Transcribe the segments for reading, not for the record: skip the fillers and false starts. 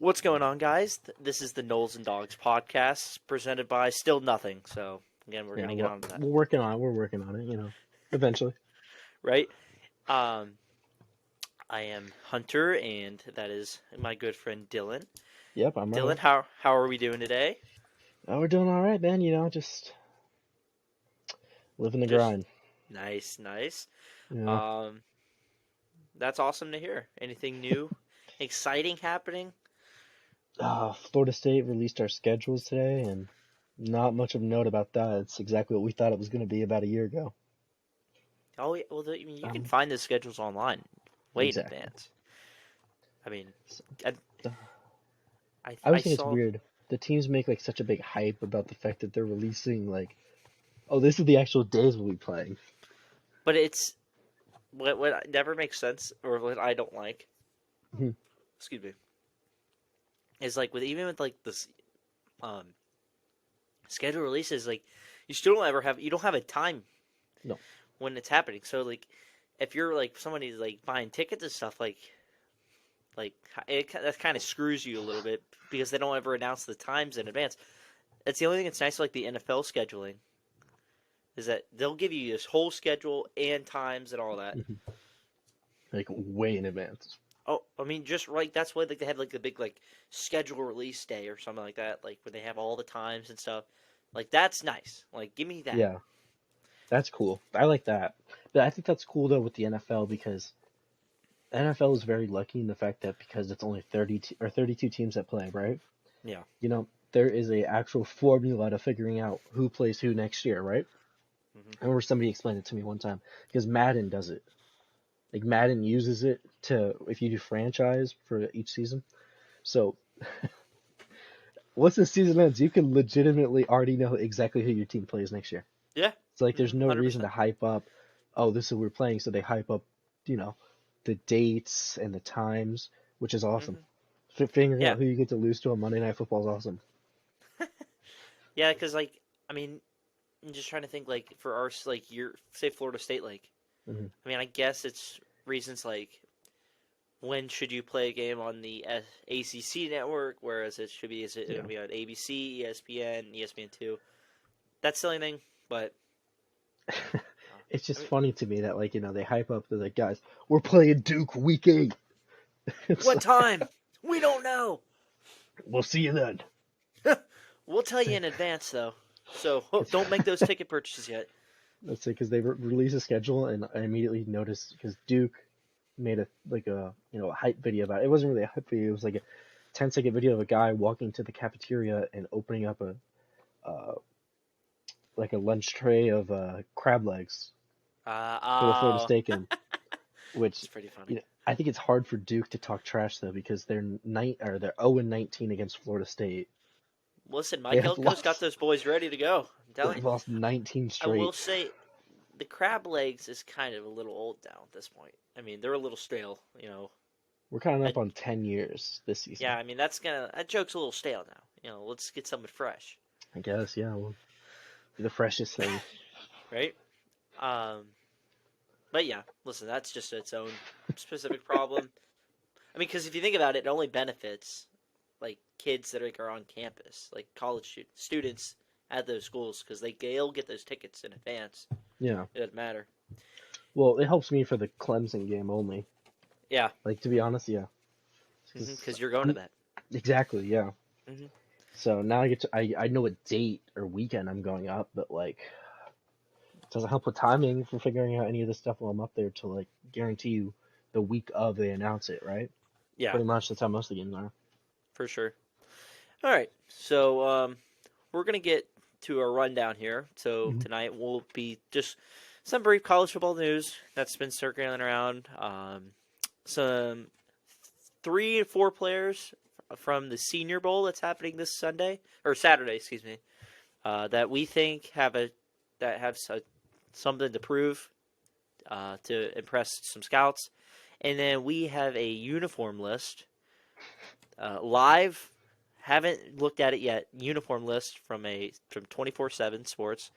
What's going on, guys? This is the Noles and Dawgs Podcast, presented by Still Nothing. So, again, we're going Yeah, to get on to that, we're working on it. We're working on it, eventually. right? Um, I am Hunter, and that is my good friend Dylan. Yep, I'm right Dylan, here. how are we doing today? Oh, we're doing all right, man. Just living the Just grind. nice. Yeah. Um, that's awesome to hear. Anything new, exciting happening? Florida State released our schedules today, and not much of note about that. It's exactly what we thought it was going to be about a year ago. Oh, yeah, well, I mean, you can Um, find the schedules online way in exactly. advance. I mean, So, I, uh, I, I I always think it's saw, weird. The teams make like such a big hype about the fact that they're releasing oh, this is the actual days we'll be playing. but it's what never makes sense, or what I don't like, Mhm. excuse me, is like with like this um schedule releases, like you don't have a time No. when it's happening. So like if you're like somebody's like buying tickets and stuff, like that kind of screws you a little bit because they don't ever announce the times in advance. That's the only thing that's nice, like the NFL scheduling, is that they'll give you this whole schedule and times and all that. Mhm. Like way in advance. Oh, I mean, just like that's why like they have like the big like schedule release day or something like that, like where they have all the times and stuff. Like that's nice. Like give me that. Yeah, that's cool. I like that. But I think that's cool though with the NFL because NFL is very lucky in the fact that because it's only 32 teams that play, right? Yeah. There is a actual formula to figuring out who plays who next year, right? Hmm. I remember somebody explained it to me one time because Madden does it. Like Madden uses it to if you do franchise for each season. So once the season ends, you can legitimately already know exactly who your team plays next year. Yeah. So like there's no Hundred reason to percent. hype up, oh, this is who we're playing, so they hype up, you know, the dates and the times, which is awesome. Hmm. Figuring Yeah. out who you get to lose to on Monday Night Football is awesome. Yeah, because like I mean, I'm just trying to think like for our like your say Florida State like Hmm. I mean I guess it's reasons like when should you play a game on the ACC network, whereas it should be is it going Yeah. to be on ABC, ESPN, ESPN2. That's the only thing, but It's I just mean, funny to me that they hype up, they're like, guys, we're playing Duke week 8. It's what like, time? We don't know. we'll see you then. We'll tell you in advance, though. So It's don't make those ticket purchases yet. let's say because they release a schedule and I immediately noticed because Duke made a hype video about it. It wasn't really a hype video. It was like a 10-second video of a guy walking to the cafeteria and opening up a uh, like a lunch tray of crab legs for the Florida Oh, State game. Which that's pretty funny. I think it's hard for Duke to talk trash though because they're 0-19 against Florida State. Listen, They Mike have Elko's got lost those boys ready to go. I'm telling you. they've lost 19 I will straight. say the crab legs is kind of a little old now at this point. I mean, they're a little stale, you know. We're kind of I, up on 10 years this season. yeah, I mean that joke's a little stale now. You know, let's get something fresh, I guess, yeah, well, be the freshest thing. right? Um, but yeah, listen, that's just its own specific problem. I mean, because if you think about it, it only benefits like kids that are on campus, like college students at those schools, because they'll get those tickets in advance. Yeah. It doesn't matter. Well, it helps me for the Clemson game only. Yeah, Like, to be honest, yeah. because you're going to that. Exactly, yeah. Hmm. So now I know what date or weekend I'm going up, but like it doesn't help with timing for figuring out any of this stuff while I'm up there to like guarantee you the week of they announce it, right? Yeah, Pretty much that's how most of the games are. for sure. All right, so we're gonna get to a rundown here. So Hmm. tonight will be just some brief college football news that's been circulating around. Some 3 or 4 players from the Senior Bowl that's happening this Sunday or Saturday, excuse me, that we think have something to prove to impress some scouts, and then we have a uniform list live. Haven't looked at it yet. Uniform list from 24/7 Sports.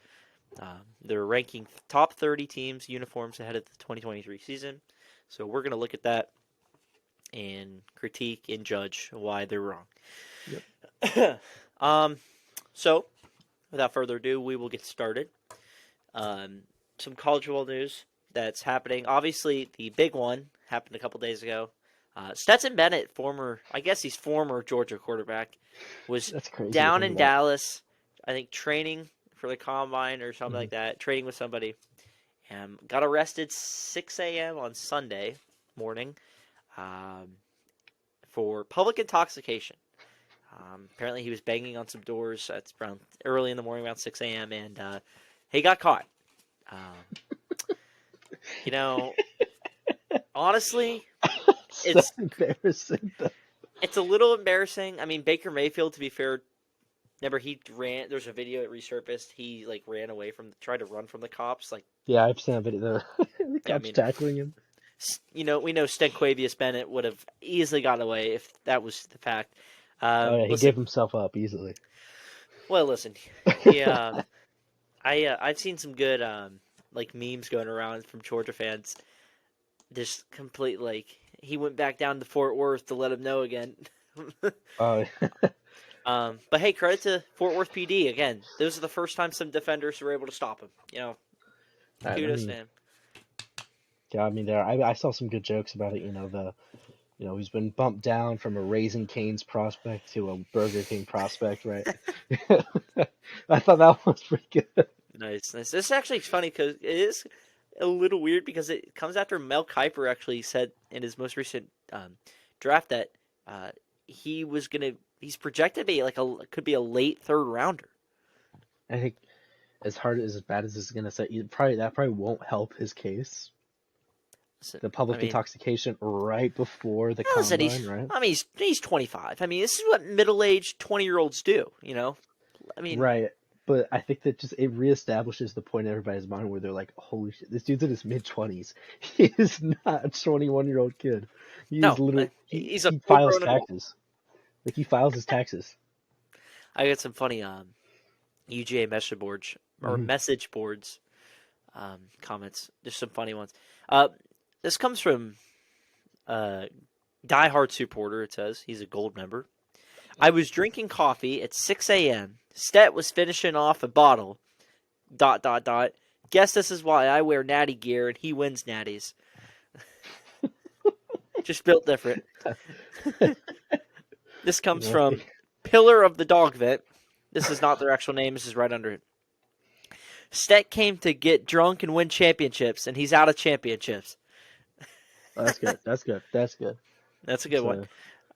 They're ranking top 30 teams uniforms ahead of the 2023 season. So we're gonna look at that, and critique and judge why they're wrong. Yep. So, without further ado, we will get started. Some college football news that's happening. Obviously, the big one happened a couple days ago. Stetson Bennett, former Georgia quarterback, was That's crazy. down in Dallas, I think training for the combine or something like that, training with somebody. Got arrested 6 a.m. on Sunday morning for public intoxication. Apparently he was banging on some doors. That's around early in the morning, around 6 a.m., and he got caught. Honestly, it's embarrassing, though. It's a little embarrassing. I mean, Baker Mayfield, to be fair, remember he ran. There's a video that resurfaced. He ran away tried to run from the cops. Yeah, I've seen a video. The cops tackling him. We know Stenquavius Bennett would have easily got away if that was the fact. He gave himself up easily. Well, listen, I've seen some good memes going around from Georgia fans. Just complete he went back down to Fort Worth to let him know again. Oh. But hey, credit to Fort Worth PD again. Those are the first time some defenders were able to stop him. Kudos to him. Yeah, I mean, I saw some good jokes about it. He's been bumped down from a Raising Cane's prospect to a Burger King prospect, right? I thought that was pretty good. Nice. This is actually funny because it is a little weird because it comes after Mel Kiper actually said in his most recent draft that he's projected to be could be a late third rounder. I think as bad as this is gonna say, that probably won't help his case. The public intoxication right before the combine, right? I mean, he's 25. I mean, this is what middle-aged 20-year-olds do, I mean, right. But I think that it reestablishes the point in everybody's mind where they're like, holy shit, this dude's in his mid-20s. He is not a 21-year-old kid. He files taxes. He files his taxes. I got some funny UGA message boards comments. Just some funny ones. This comes from diehard supporter. It says he's a gold member. I was drinking coffee at 6 a.m. Stet was finishing off a bottle. ... Guess this is why I wear natty gear and he wins natties. Just built different. This comes from Pillar of the Dog Vent. This is not their actual name. This is right under it. Stet came to get drunk and win championships, and he's out of championships. That's good. That's a good one.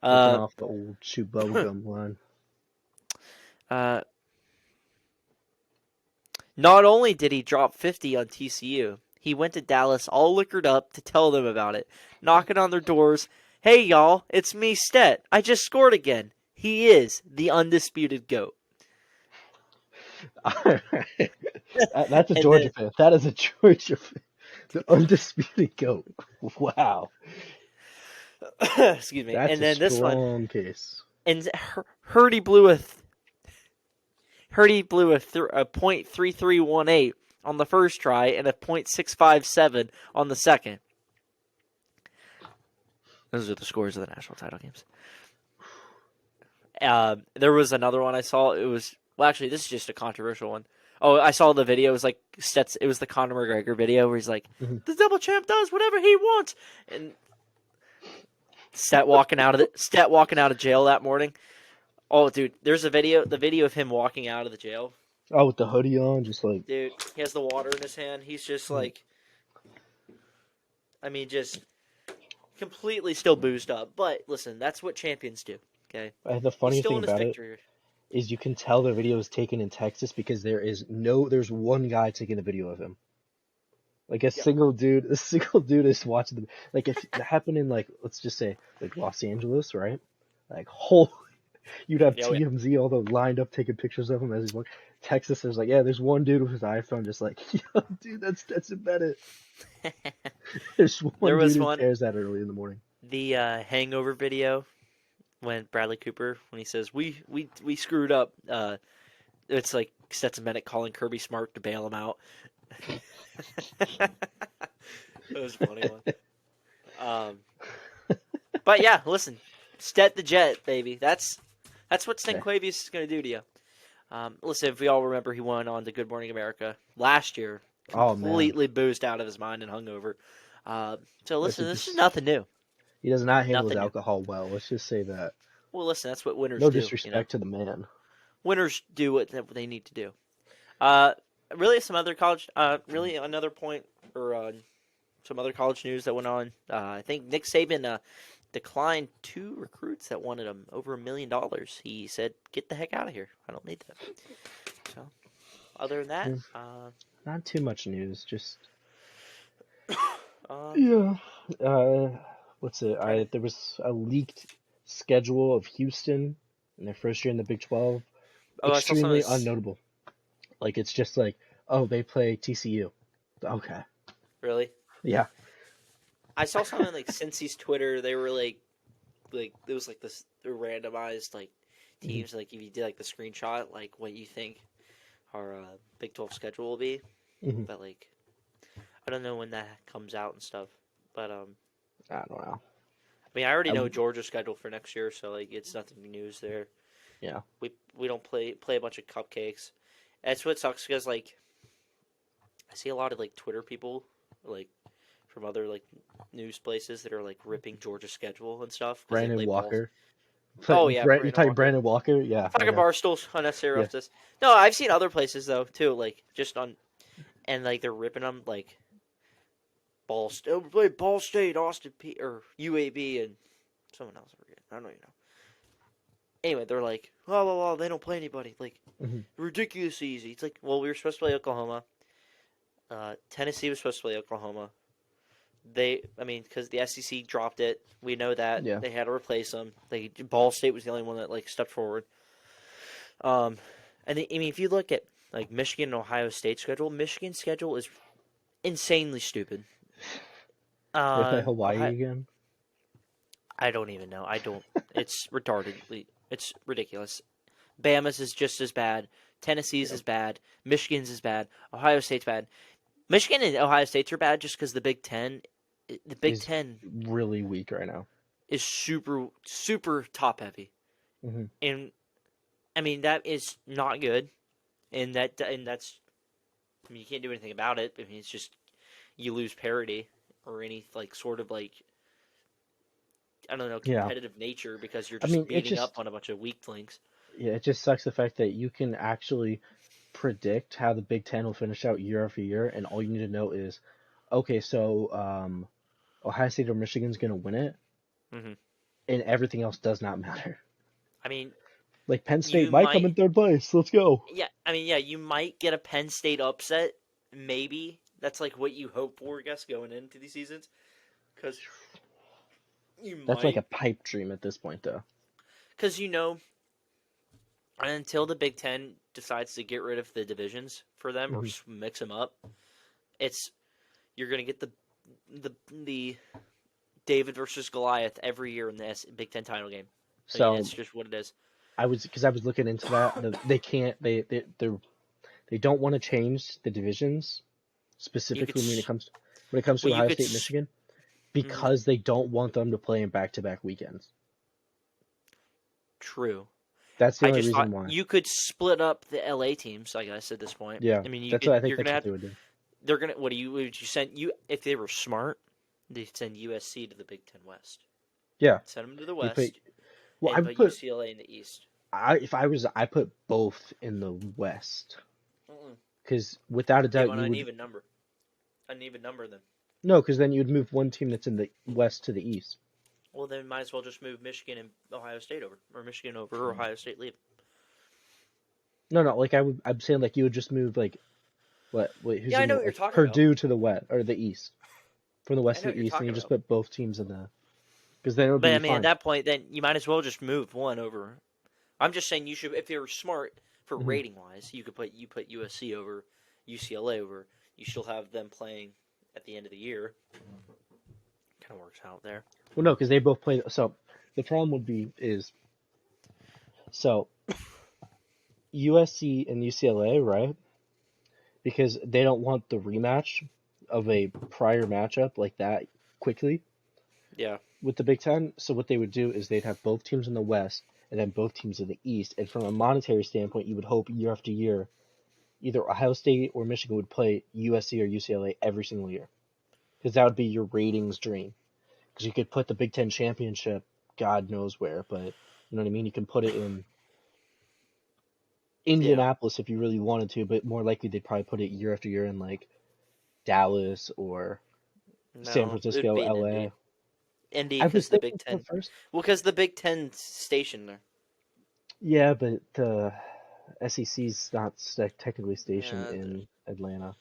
Off the old chew bubblegum line. Not only did he drop 50 on TCU, he went to Dallas all liquored up to tell them about it, knocking on their doors. Hey, y'all, it's me, Stet. I just scored again. He is the undisputed GOAT. That's a Georgia fan. That is a Georgia fan. The undisputed GOAT. Wow. Excuse me. That's and then a this strong one case. And Hurdy blew a .3318 on the first try and a .657 on the second. Those are the scores of the national title games. There was another one I saw. It was actually this is just a controversial one. Oh, I saw the video. It was like it was the Conor McGregor video where he's like, "The double champ does whatever he wants," and Stet walking out of jail that morning. Oh, dude, there's the video of him walking out of the jail. Oh, with the hoodie on, just like... Dude, he has the water in his hand. He's just like... I mean, just completely still boozed up. But, listen, that's what champions do, okay? The funniest thing about it is you can tell the video is taken in Texas because there's one guy taking a video of him. Like a single dude is watching them. Like if it happened in let's just say Los Angeles, right? You'd have TMZ all lined up taking pictures of him as he's walking. Texas, there's one dude with his iPhone just like, yo, dude, that's Stetson Bennett. There's one dude who cares that early in the morning. The Hangover video when Bradley Cooper, when he says, we screwed up, it's like Stetson Bennett calling Kirby Smart to bail him out. That was a funny one. But yeah, listen, Stet the Jet, baby. That's what Yeah. Stankovius is going to do to you. Listen, if we all remember, he went on to Good Morning America last year, Oh man, completely boozed out of his mind and hungover. So this listen, is this is just nothing new. he does not handle his Nothing new. alcohol well. Let's just say that. Well, listen, that's what winners No do. disrespect to the man. Winners do what they need to do. Really, some other college. Really, another point or some other college news that went on. I think Nick Saban declined 2 recruits that wanted him over $1 million. He said, "Get the heck out of here. I don't need that." So, other than that, Not too much news. Just um, yeah. What's it? trying to, There was a leaked schedule of Houston in their first year in the Big 12. I saw some of Extremely this. unnotable. Like it's just like, oh, they play TCU. Okay. Really, Yeah. I saw something like Cincy's Twitter. They were like it was like this randomized like teams. Like if you did like the screenshot, like what you think our Big 12 schedule will be. Mm-hmm. But like, I don't know when that comes out and stuff. But I don't know. I mean, I already know Georgia's schedule for next year, so like it's nothing news there. Yeah. We don't play a bunch of cupcakes. That's what sucks because like I see a lot of like Twitter people like from other like news places that are like ripping Georgia's schedule and stuff. 'Cause they Brandon play Walker. Oh yeah, You talking Brandon Walker? Yeah. Fucking Barstool's unnecessary rough this. No, I've seen other places though too, like just on, and like they're ripping them like Ball State, Austin P or UAB and someone else. I forget. I don't even know. Anyway, they're like, oh, they don't play anybody. Like, ridiculously easy. It's like, well, we were supposed to play Oklahoma. Tennessee was supposed to play Oklahoma. Because the SEC dropped it. We know that. Yeah. They had to replace them. Ball State was the only one that, like, stepped forward. If you look at, like, Michigan and Ohio State's schedule, Michigan's schedule is insanely stupid. They play Hawaii again? I don't even know. It's retardedly. It's ridiculous. Bama's is just as bad. Tennessee's is bad. Michigan's is bad. Ohio State's bad. Michigan and Ohio State's are bad just because the Big Ten. The Big Ten really weak right now. Is super, super top heavy, and I mean that is not good, and that's you can't do anything about it. I mean it's just you lose parity or any like sort of like I don't know competitive nature because you're just beating up on a bunch of weaklings. Yeah, it just sucks the fact that you can actually predict how the Big Ten will finish out year after year, and all you need to know is, okay, so Ohio State or Michigan's going to win it, and everything else does not matter. I mean, like Penn State might come in third place. Let's go. Yeah, I mean, yeah, you might get a Penn State upset, maybe. That's like what you hope for, I guess, going into these seasons, because that's like a pipe dream at this point, though. Because until the Big Ten decides to get rid of the divisions for them or mix them up, you're gonna get the David versus Goliath every year in the Big Ten title game. So it's just what it is. I was looking into that. They don't want to change the divisions specifically when it comes to Ohio State, Michigan, because they don't want them to play in back-to-back weekends. True. That's the only reason why. You could split up the LA teams, I guess, at this point. Yeah, I mean, what I think that's what they would do. They're gonna. Would you send you if they were smart? They'd send USC to the Big Ten West. Yeah, send them to the West. I put UCLA in the East. I put both in the West because without a doubt you want an even number. An even number then. No, because then you'd move one team that's in the West to the East. Well, then might as well just move Michigan and Ohio State over, or Michigan over, or Ohio State leave. No, like I'm saying, like you would just move like, who's I know what you're talking about. Purdue to the West or the East, from the West to the East, and you just put both teams in the, because then it would be fine. At that point, then you might as well just move one over. I'm just saying you should, if you were smart for rating wise, you put USC over UCLA over. You still have them playing at the end of the year. Kind of works out there. Well, no, because they both play. So the problem would be USC and UCLA, right? Because they don't want the rematch of a prior matchup like that quickly. Yeah. with the Big Ten. So what they would do is they'd have both teams in the West and then both teams in the East. And from a monetary standpoint, you would hope year after year, either Ohio State or Michigan would play USC or UCLA every single year, because that would be your ratings dream. Because you could put the Big Ten championship, God knows where, but you know what I mean. You can put it in Yeah. Indianapolis if you really wanted to, but more likely they'd probably put it year after year in like Dallas or San No, it would Francisco, be in LA. Indy. Indy, I was because the thinking Big so Ten. first. Well, because the Big Ten station there. Yeah, but the SEC's not technically stationed Yeah. in Atlanta.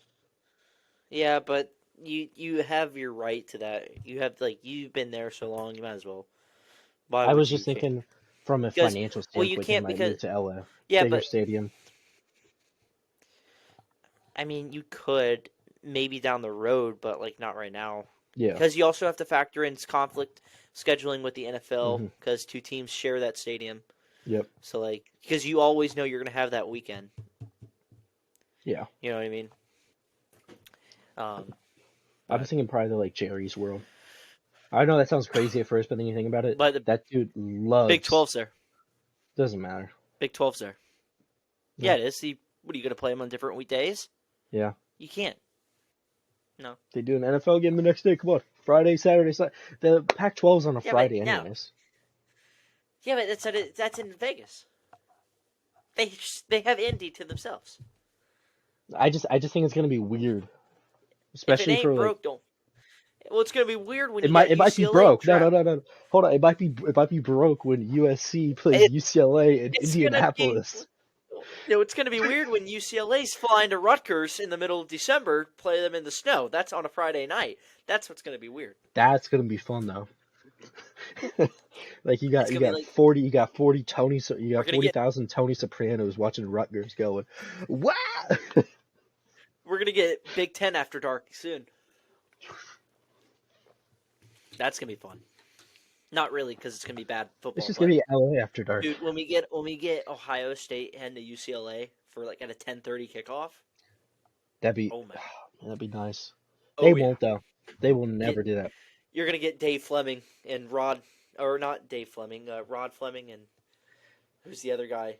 Yeah, but you have your right to that. You have you've been there so long, you might as well. Why I would was you just change? thinking from a Because financial you standpoint, they can't might because move to LA, yeah, bigger but stadium. I mean you could maybe down the road, but not right now. Yeah. Because you also have to factor in conflict scheduling with the NFL Hmm. because two teams share that stadium. Yep. So because you always know you're gonna have that weekend. Yeah. You know what I mean? Um, I was but thinking probably like Jerry's World. I know that sounds crazy at first, but then you think about it, but the that dude Big loves. 12's there. Doesn't matter. Big 12's there. Yeah, No. it is. See, what are you gonna play them on different weekdays? Yeah. You can't. No. They do an NFL game the next day. Come on, Friday, Saturday, Sunday. The Pac-12's on a Yeah, but Friday, no. anyways. Yeah, but that's in Vegas. They have Indy to themselves. I just think it's gonna be weird, If it especially for ain't like broke, don't. Well, it's gonna be weird when it you got might be UCLA broke. No, trap. no, no, no. Hold on, it might be broke when USC plays It, UCLA in it's gonna be. Indianapolis. It's gonna be weird when UCLA's flying to Rutgers in the middle of December, play them in the snow. That's on a Friday night. That's what's gonna be weird. That's gonna be fun though. Like you It's got gonna be 40 Tony, so you we're got gonna get 40,000 Tony Sopranos watching Rutgers going, wow. we're gonna get Big Ten after dark soon. That's gonna be fun. Not really, because it's gonna be bad It's football. just But gonna be LA after dark. dude, when we get Ohio State and to UCLA for at a 10:30 kickoff. That'd be Oh man. that'd be nice. They Oh yeah. won't though. They will Get never do that. You're gonna get Dave Fleming and Rod, or not Dave Fleming, Rod Fleming, and who's the other guy?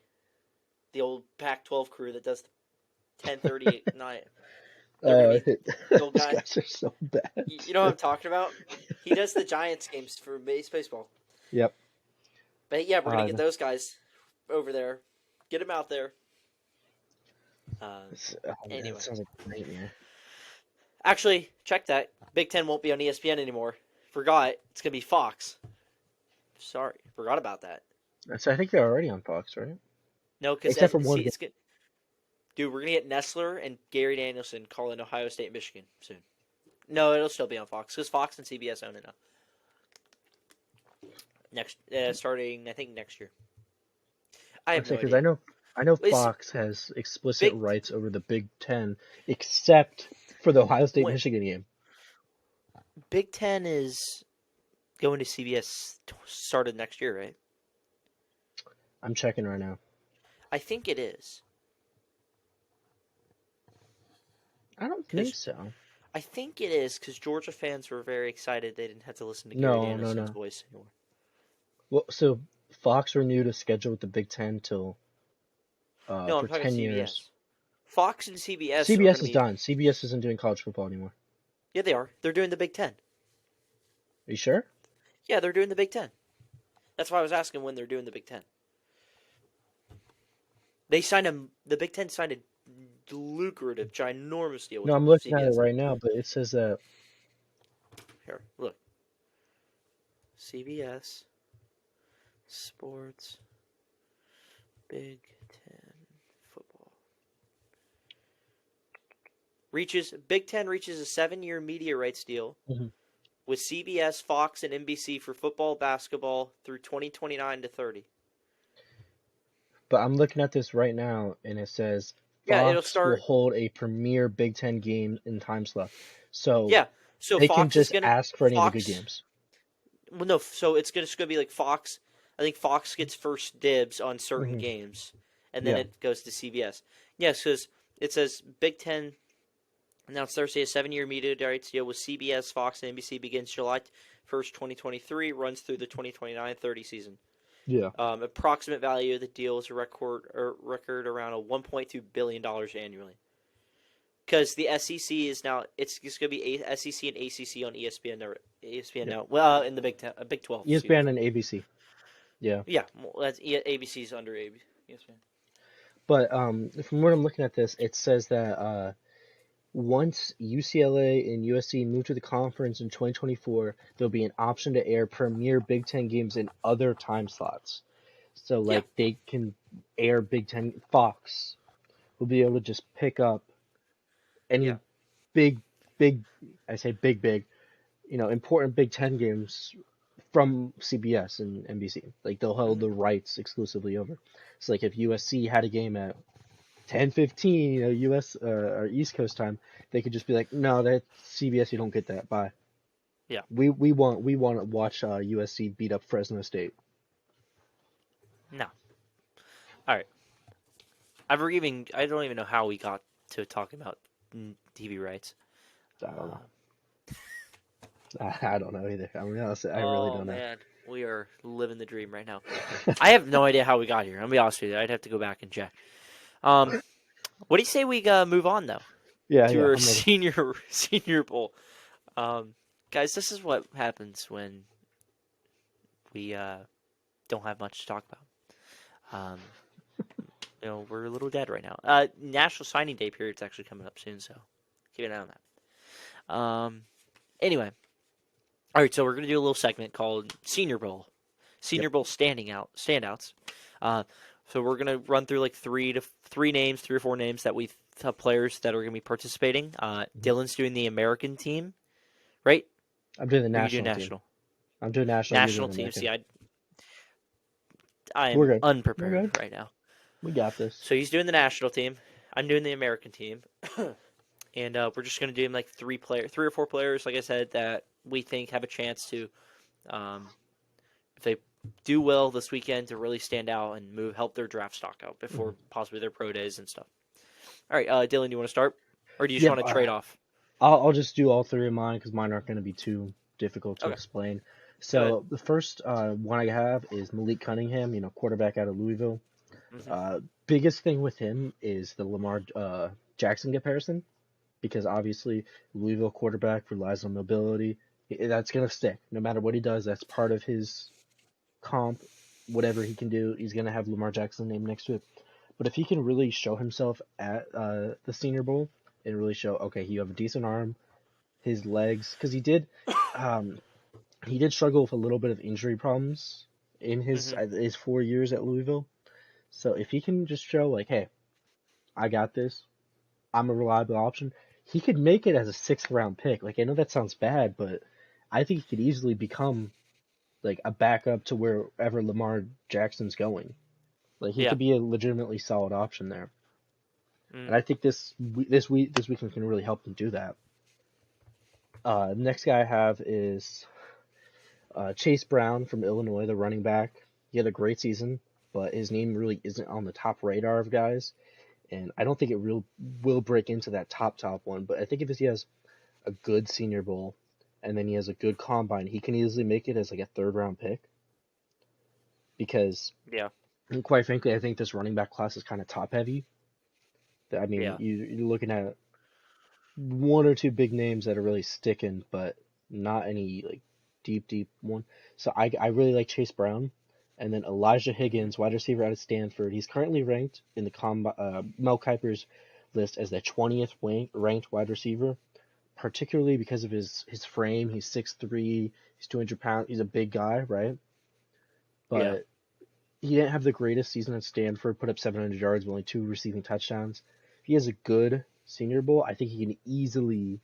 The old Pac-12 crew that does 10:30 at night. They're gonna be the old Those guy. guys are so bad. You know what I'm talking about? He does the Giants games for baseball. Yep. But yeah, we're gonna get know. those guys over there. Get them out there. Man, Anyway. that sounds like a nightmare. Actually, check that. Big Ten won't be on ESPN anymore. Forgot. It's gonna be Fox. Sorry, forgot about that. So I think they're already on Fox, right? No, because Except for one game. it's good. Dude, we're gonna get Nestler and Gary Danielson calling Ohio State, Michigan soon. No, it'll still be on Fox because Fox and CBS own it now. Starting I think next year. I have no Because idea. I know Is- Fox has explicit Big- rights over the Big Ten, except for the Ohio State When- Michigan game. Big Ten is going to CBS started next year, right? I'm checking right now. I think it is. I don't think so. I think it is because Georgia fans were very excited they didn't have to listen to No, Gary no, Danielson's no. voice anymore. Well, so Fox renewed a schedule with the Big Ten till No, I'm for talking 10 CBS. years. Fox and CBS. CBS is done. CBS isn't doing college football anymore. Yeah, they are. They're doing the Big Ten. Are you sure? Yeah, they're doing the Big Ten. That's why I was asking when they're doing the Big Ten. The Big Ten signed a lucrative, ginormous deal with No, I'm looking CBS. at it right now, but it says that Here, look. CBS Sports Big Ten Football. Big Ten reaches a 7-year media rights deal Mhm. with CBS, Fox, and NBC for football, basketball through 2029 to 30. But I'm looking at this right now, and it says Yeah, it'll Fox start. will hold a premier Big Ten game in time slot. So Yeah, so they Fox can is just gonna ask for any of the Fox. good games. Well, no, so it's just gonna be like Fox. I think Fox gets first dibs on certain Mhm. games, and then Yeah. it goes to CBS. Yes, because it says Big Ten announced Thursday a 7-year media rights deal with CBS, Fox, and NBC begins July 1st, 2023, runs through the 2029-30 season. Yeah. Approximate value of the deal is a record around a $1.2 billion annually. Because the SEC is now it's going to be SEC and ACC on ESPN now. Well, in the Big 12. ESPN and ABC. Yeah. Yeah, well, that's ABC's under ESPN. But from what I'm looking at this, it says that once UCLA and USC move to the conference in 2024, there'll be an option to air premier Big Ten games in other time slots. So, like, they can air Big Ten. Fox will be able to just pick up any big, I say big, important Big Ten games from CBS and NBC. Like, they'll hold the rights exclusively over. So, like, if USC had a game at 10:15, US or East Coast time, they could just be like, no, that's CBS. You don't get that. Bye. Yeah. We want to watch USC beat up Fresno State. No. All right. I don't even know how we got to talking about TV rights. I don't know. I don't know either. I mean, honestly, I really don't know. Man. We are living the dream right now. I have no idea how we got here. I'll be honest with you. I'd have to go back and check. What do you say we move on though? To our senior bowl. Guys, this is what happens when we don't have much to talk about. We're a little dead right now. National Signing Day period's actually coming up soon, so keep an eye on that. Anyway, all right. So we're gonna do a little segment called Senior Bowl. Senior Bowl standouts. So we're gonna run through like three or four names that we have players that are gonna be participating. Dylan's doing the American team, right? I'm doing the national team. I'm doing national team. See, American. I am unprepared right now. We got this. So he's doing the national team. I'm doing the American team, and we're just gonna do like three or four players, like I said, that we think have a chance to, if they do well this weekend, to really stand out and help their draft stock out before possibly their pro days and stuff. All right, Dylan, do you want to start, or do you just want to trade off? I'll just do all three of mine because mine aren't going to be too difficult to explain. So the first one I have is Malik Cunningham, quarterback out of Louisville. Biggest thing with him is the Lamar Jackson comparison, because obviously Louisville quarterback relies on mobility. That's going to stick. No matter what he does, that's part of his comp. Whatever he can do, he's going to have Lamar Jackson name next to it. But if he can really show himself at the Senior Bowl and really show, okay, you have a decent arm, his legs, because he did struggle with a little bit of injury problems in his 4 years at Louisville. So if he can just show, like, hey, I got this, I'm a reliable option, he could make it as a 6th round pick. Like, I know that sounds bad, but I think he could easily become like a backup to wherever Lamar Jackson's going. Like, he could be a legitimately solid option there. And I think this weekend can really help him do that. Next guy I have is Chase Brown from Illinois, the running back. He had a great season, but his name really isn't on the top radar of guys. And I don't think it will break into that top one. But I think if he has a good Senior Bowl and then he has a good combine, he can easily make it as like a 3rd round pick. Because, quite frankly, I think this running back class is kind of top heavy. I mean, you're looking at 1 or 2 big names that are really sticking, but not any like deep one. So I really like Chase Brown. And then Elijah Higgins, wide receiver out of Stanford. He's currently ranked in the Mel Kiper's list as the 20th ranked wide receiver, particularly because of his frame. He's 6'3", he's 200 pounds. He's a big guy, right? But he didn't have the greatest season at Stanford, put up 700 yards with only 2 receiving touchdowns. If he has a good Senior Bowl, I think he can easily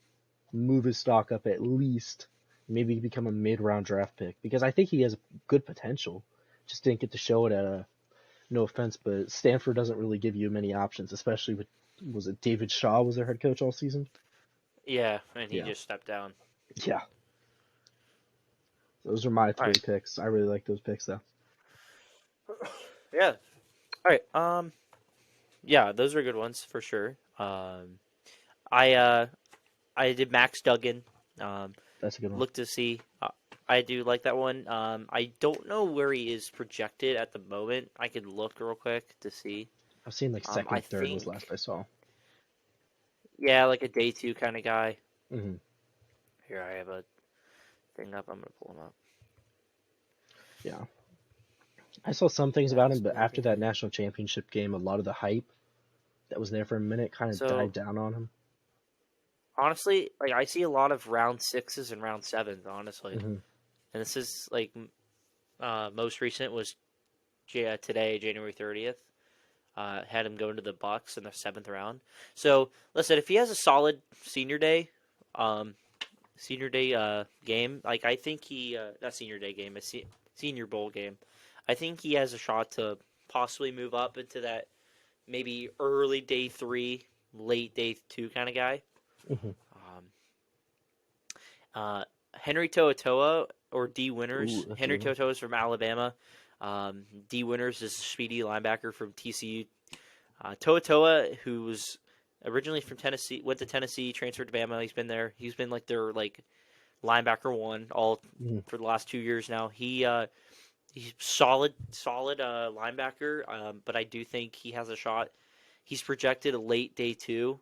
move his stock up at least, maybe become a mid-round draft pick, because I think he has good potential. Just didn't get to show it at no offense, but Stanford doesn't really give you many options, especially with, was it David Shaw was their head coach all season? Yeah, and he just stepped down. Yeah. Those are my 3 picks. I really like those picks, though. Yeah. All right. Yeah, those are good ones for sure. I did Max Duggan. That's a good one. Look to see. I do like that one. I don't know where he is projected at the moment. I could look real quick to see. I've seen like I second, third was last think, I saw. yeah, like a day two kind of guy. Hmm. Here, I have a thing up. I'm gonna pull him up. Yeah, I saw some things about him, Stats but after maybe. that national championship game, a lot of the hype that was there for a minute kind of So died down on him. honestly, like I see a lot of round sixes and round sevens. Honestly, Hmm. and this is like most recent was today, January 30th. Had him go into the Bucks in the seventh round. So listen, if he has a solid senior day, um, game, like I think he not senior day game, senior bowl game. I think he has a shot to possibly move up into that maybe early day three, late day two kind of guy. Hmm. Um, Henry To'oTo'o or D Ooh, Winters. that's a Henry good one. To'oTo'o is from Alabama. D Winters is a speedy linebacker from TCU. To'oTo'o, who was originally from Tennessee, went to Tennessee, transferred to Bama. He's been there. He's been like their like linebacker one all Hmm. for the last 2 years now. He's solid linebacker, but I do think he has a shot. He's projected a late day two.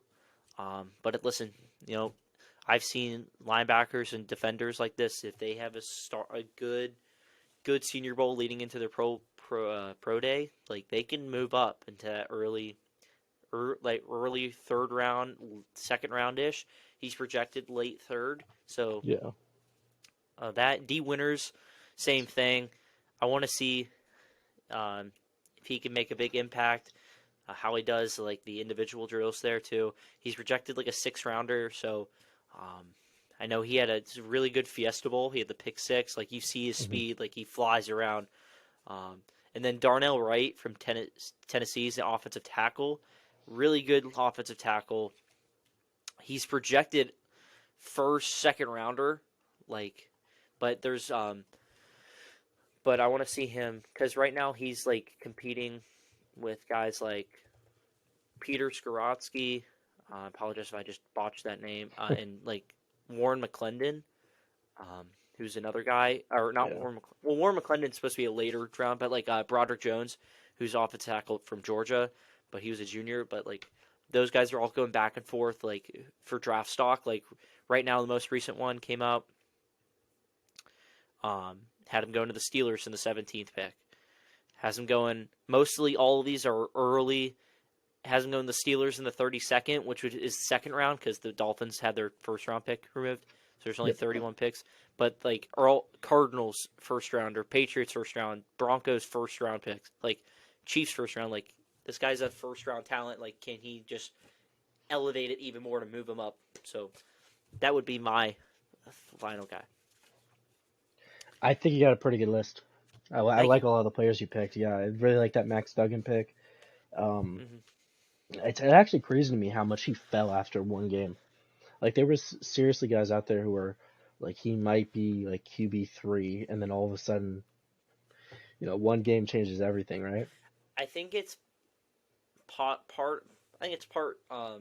But listen, you know, I've seen linebackers and defenders like this. If they have a good Senior Bowl leading into their pro day, like they can move up into that early third round, second round ish. He's projected late third, so Yeah. that D Winners, same thing. I want to see if he can make a big impact. How he does like the individual drills there too. He's projected like a six rounder, so um, I know he had a really good Fiesta Bowl. He had the pick six. Like you see his Hmm. speed, like he flies around. And then Darnell Wright from Tennessee's an offensive tackle, really good offensive tackle. He's projected first, second rounder, like, but but I want to see him because right now he's like competing with guys like Peter Skarotsky. I apologize if I just botched that name. And like Warren McClendon, who's another guy, or not Yeah. Warren. Well, Warren McClendon's supposed to be a later round, but like Broderick Jones, who's off a tackle from Georgia, but he was a junior. But like those guys are all going back and forth, like for draft stock. Like right now, the most recent one came out. Had him going to the Steelers in the 17th pick. Has him going. Mostly all of these are early. Has him going the Steelers in the 32nd, which is the second round because the Dolphins had their first round pick removed. So there's only Yep. 31 picks. But like Earl Cardinals first rounder, Patriots first round, Broncos first round picks, like Chiefs first round. Like this guy's a first round talent. Like can he just elevate it even more to move him up? So that would be my final guy. I think you got a pretty good list. I Thank you. like a lot of the players you picked. Yeah, I really like that Max Duggan pick. Um, Hmm. it's actually crazy to me how much he fell after one game. Like there was seriously guys out there who were like he might be like QB3, and then all of a sudden, one game changes everything, right? I think it's part. I think it's part. I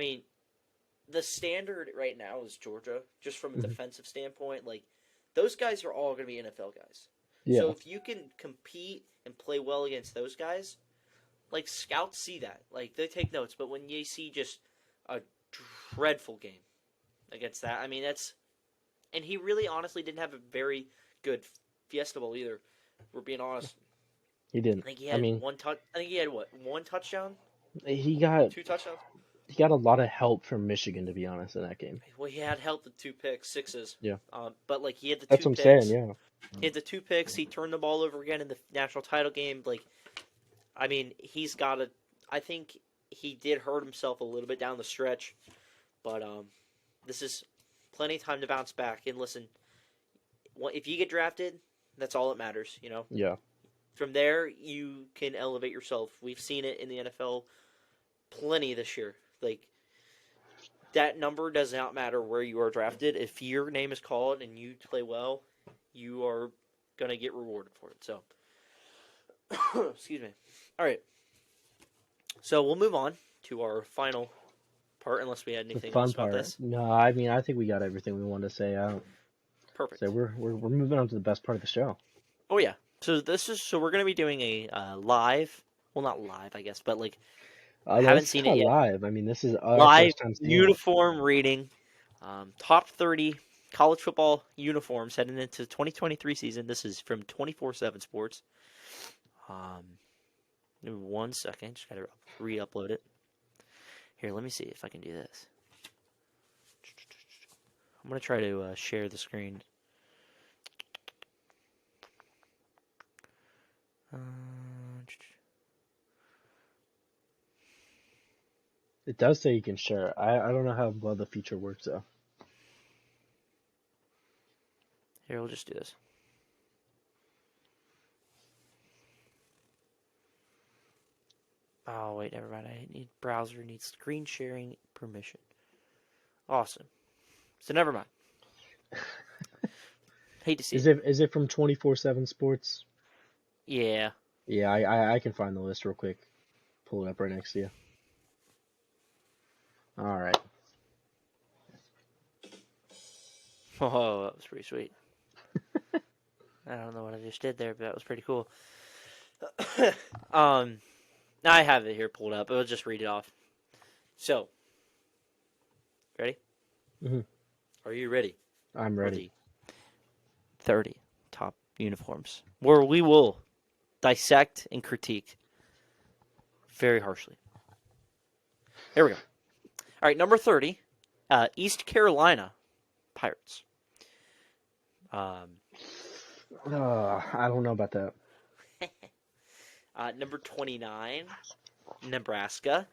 mean, the standard right now is Georgia, just from a Hmm. defensive standpoint. Like, those guys are all going to be NFL guys. So Yeah. if you can compete and play well against those guys, like scouts see that, like they take notes. But when you see just a dreadful game against that, I mean and he really honestly didn't have a very good Fiesta Bowl either. We're being honest. He didn't. I think he I had mean, one touch. I think he had what, one touchdown, he got two touchdowns. he got a lot of help from Michigan, to be honest, in that game. Well, he had help with two picks, sixes. Yeah, But like he had the that's two what I'm saying. picks. Yeah. He had the two picks. He turned the ball over again in the national title game. Like, I mean, he's got a. I think he did hurt himself a little bit down the stretch, but this is plenty of time to bounce back. And listen, if you get drafted, that's all that matters. You know, Yeah. from there you can elevate yourself. We've seen it in the NFL plenty this year. Like that number does not matter where you are drafted. If your name is called and you play well, you are gonna get rewarded for it. So, excuse me. All right. So we'll move on to our final part, unless we had The anything fun else about part. this. No, I mean, I think we got everything we wanted to say out. So Perfect. we're moving on to the best part of the show. Oh yeah. So we're gonna be doing a live. Well, not live, I guess, but like haven't Let's seen call it it yet. live. I mean, this is our Live first time seeing it. uniform reading. Top 30 college football uniforms heading into the 2023 season. This is from 24/7 Sports. Give me 1 second. Just gotta re-upload it. Here, let me see if I can do this. I'm gonna try to share the screen. Uh, It does say you can share it. I don't know how well the feature works though. Here, we'll just do this. Oh wait, never mind. I need browser needs screen sharing permission. Awesome. So never mind. Hate to see it. Is it from 24/7 Sports? Yeah. Yeah, I can find the list real quick. Pull it up right next to you. All right. Oh, that was pretty sweet. I don't know what I just did there, but that was pretty cool. I have it here pulled up. I'll just read it off. So, ready? Mm-hmm. Are you ready? I'm For ready. the 30 top uniforms, where we will dissect and critique very harshly. Here we go. All right, number 30, East Carolina Pirates. I don't know about that. Number 29, Nebraska.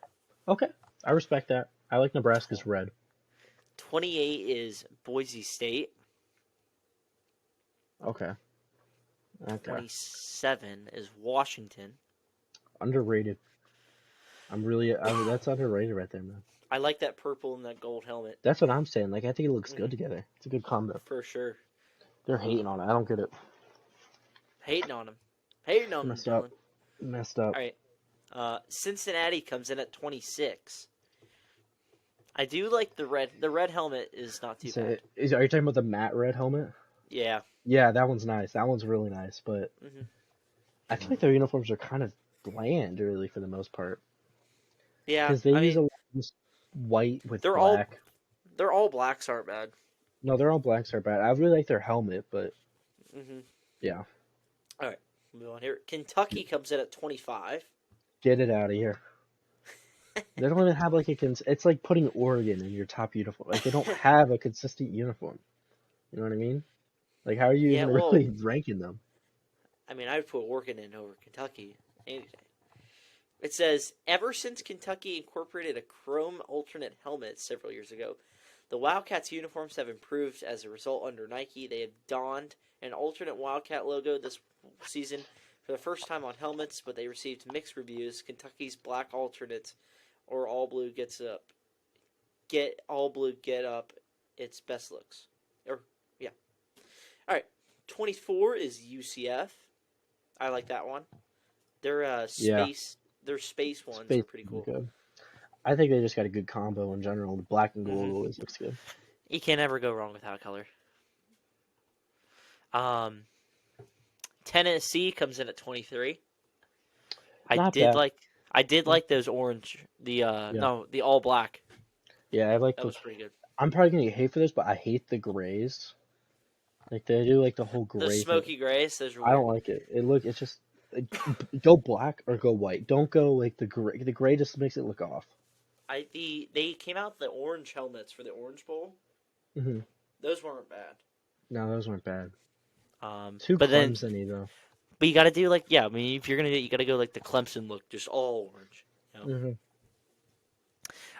Okay, I respect that. I like Nebraska's red. 28 is Boise State. Okay. 27 is Washington. Underrated. That's underrated right there, man. I like that purple and that gold helmet. That's what I'm saying. Like, I think it looks good together. It's a good combo. For sure. They're hating on it. I don't get it. Hating on him. Hating on him, Messed Dylan. up. Messed up. All right. Cincinnati comes in at 26. I do like the red. The red helmet is not too bad. Are you talking about the matte red helmet? Yeah. Yeah, that one's nice. That one's really nice. But I feel like their uniforms are kind of bland, really, for the most part. Yeah. Because they use a lot of just white with black. They're all blacks aren't bad. No, they're all blacks are bad. I really like their helmet, but yeah. All right. Move on here. Kentucky comes in at 25. Get it out of here. They don't even have like it's like putting Oregon in your top uniform. Like they don't have a consistent uniform. You know what I mean? Like how are you even really ranking them? I mean, I would put Oregon in over Kentucky any day. It says, ever since Kentucky incorporated a chrome alternate helmet several years ago, the Wildcats uniforms have improved as a result under Nike. They have donned an alternate Wildcat logo this season for the first time on helmets, but they received mixed reviews. Kentucky's black alternate or all blue get up its best looks. All right. 24 is UCF. I like that one. Their space ones are pretty cool. Good. I think they just got a good combo in general. The black and gold always looks good. You can't ever go wrong with that color. Tennessee comes in at 23. I did like those orange. The all black. Yeah, I like that was pretty good. I'm probably gonna get hate for this, but I hate the grays. Like they do like the whole gray. The smoky grays. Those are weird. I don't like it. It's just go black or go white. Don't go like the gray. The gray just makes it look off. They came out the orange helmets for the Orange Bowl. Mm-hmm. Those weren't bad. No, those weren't bad. Too Clemson-y though. But you got to do if you're gonna do it, you got to go like the Clemson look, just all orange. You know? Mm-hmm.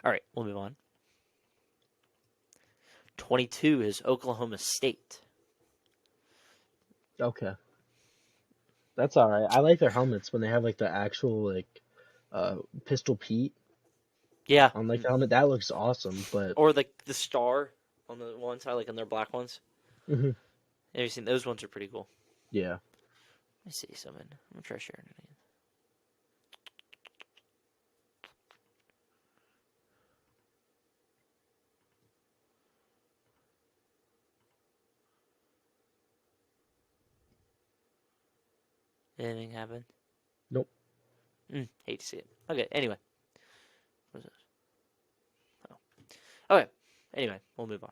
All right, we'll move on. 22 is Oklahoma State. Okay. That's all right. I like their helmets when they have like the actual Pistol Pete. Yeah. On like the helmet, that looks awesome. But or the star on the one side, like on their black ones. Mm-hmm. Have you seen those ones? Are pretty cool. Yeah. Let me see something. I'm gonna try sharing it again. Anything happen? Nope. Hate to see it. Okay, anyway. What is this? Oh. Okay, anyway, we'll move on.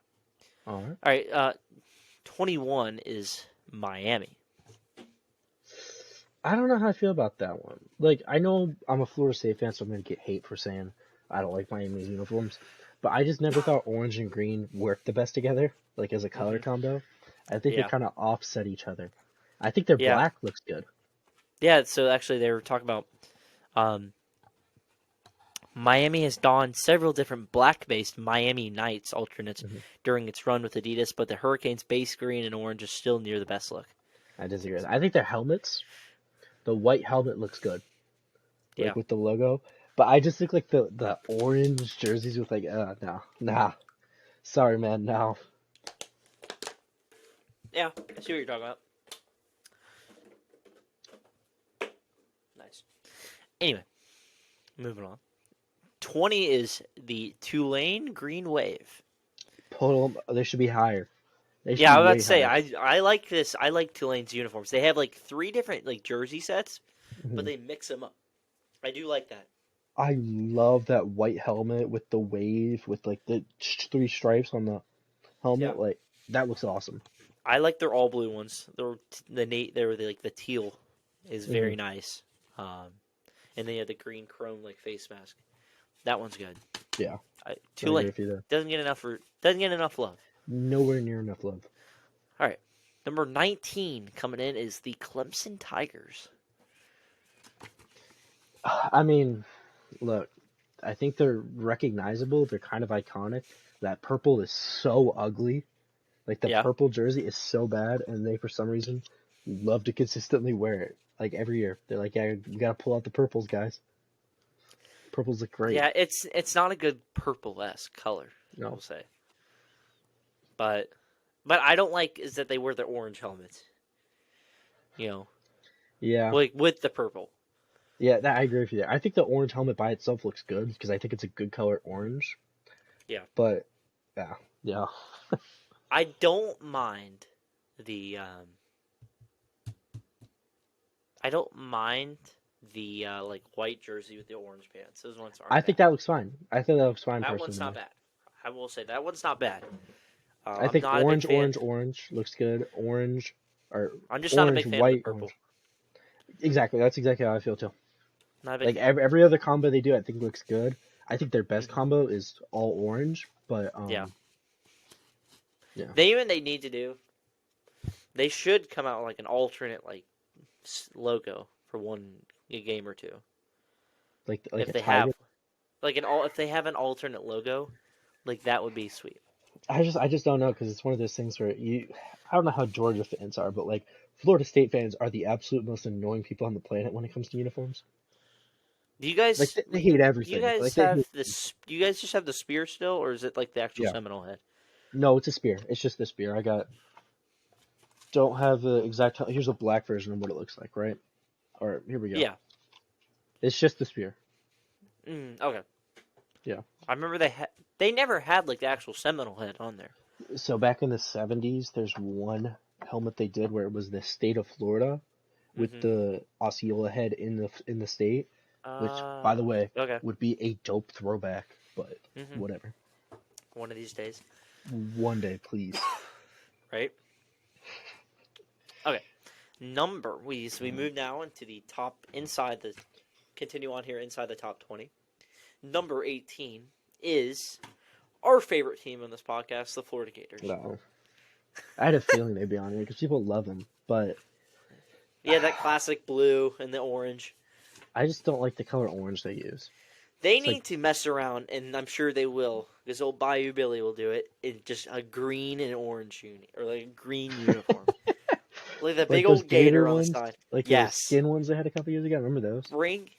All right. All right, 21 is Miami. I don't know how I feel about that one. Like, I know I'm a Florida State fan, so I'm gonna get hate for saying I don't like Miami's uniforms, but I just never thought orange and green worked the best together, like as a color combo. I think they Yeah. kind of offset each other. I think their Yeah. black looks good. Yeah, so actually they were talking about Miami has donned several different black-based Miami Knights alternates during its run with Adidas, but the Hurricanes' base green and orange is still near the best look. I disagree. I think their helmets, the white helmet looks good, like Yeah. with the logo. But I just think like the orange jerseys with like no, nah. Sorry, man, no. Yeah, I see what you're talking about. Nice. Anyway, moving on. 20 is the Tulane Green Wave. They should be higher. They should Yeah, I be was about way to say higher. I like this. I like Tulane's uniforms. They have like 3 different like jersey sets, but they mix them up. I do like that. I love that white helmet with the wave with like the 3 stripes on the helmet. Yeah. Like that looks awesome. I like their all blue ones. They're like the teal is very nice. And they have the green chrome like face mask. That one's good. Yeah. Tulane doesn't get enough love. Nowhere near enough love. All right, number 19 coming in is the Clemson Tigers. I mean, look, I think they're recognizable. They're kind of iconic. That purple is so ugly. Like the purple jersey is so bad, and they for some reason love to consistently wear it. Like every year, they're like, "Yeah, we gotta pull out the purples, guys. Purples look great." Yeah, it's not a good purple-esque color, I will say. But I don't like is that they wear the orange helmets. You know. Yeah. Like with the purple. Yeah, I agree with you there. I think the orange helmet by itself looks good because I think it's a good color orange. Yeah. But yeah. I don't mind the like white jersey with the orange pants. Those ones aren't I bad. think that looks fine. I think that looks fine. That personally. one's not bad. I will say that one's not bad. I think I'm not orange, a big fan. orange looks good. Orange, or I'm just orange, not a big fan white, of the purple. orange. Exactly. That's exactly how I feel too. Not a big Like fan. every other combo they do, I think looks good. I think their best combo is all orange, but Yeah. Yeah. They need to do. They should come out with like an alternate like logo for a game or two. Like if a they tiger. have if they have an alternate logo, like that would be sweet. I just don't know because it's one of those things where I don't know how Georgia fans are, but like Florida State fans are the absolute most annoying people on the planet when it comes to uniforms. Do you guys like they hate everything? Do you guys like, have this? Do you guys just have the spear still, or is it like the actual Seminole head? No, it's a spear. It's just the spear. Don't have the exact. Here's a black version of what it looks like, right? Or here we go. Yeah. It's just the spear. Okay. Yeah. I remember they never had like the actual Seminole head on there. So back in the 70s, there's one helmet they did where it was the state of Florida with the Osceola head in the state, which by the way would be a dope throwback, but whatever. One of these days. One day, please. Right? Okay. We move now into the continue on here inside the top 20. Number 18 is our favorite team on this podcast, the Florida Gators. No. I had a feeling they'd be on here because people love them, but yeah, that classic blue and the orange. I just don't like the color orange they use. They need to mess around, and I'm sure they will, because old Bayou Billy will do it in just a green and orange or like a green uniform. Like the big old gator on the side. Like the skin ones they had a couple years ago. I remember those. Bring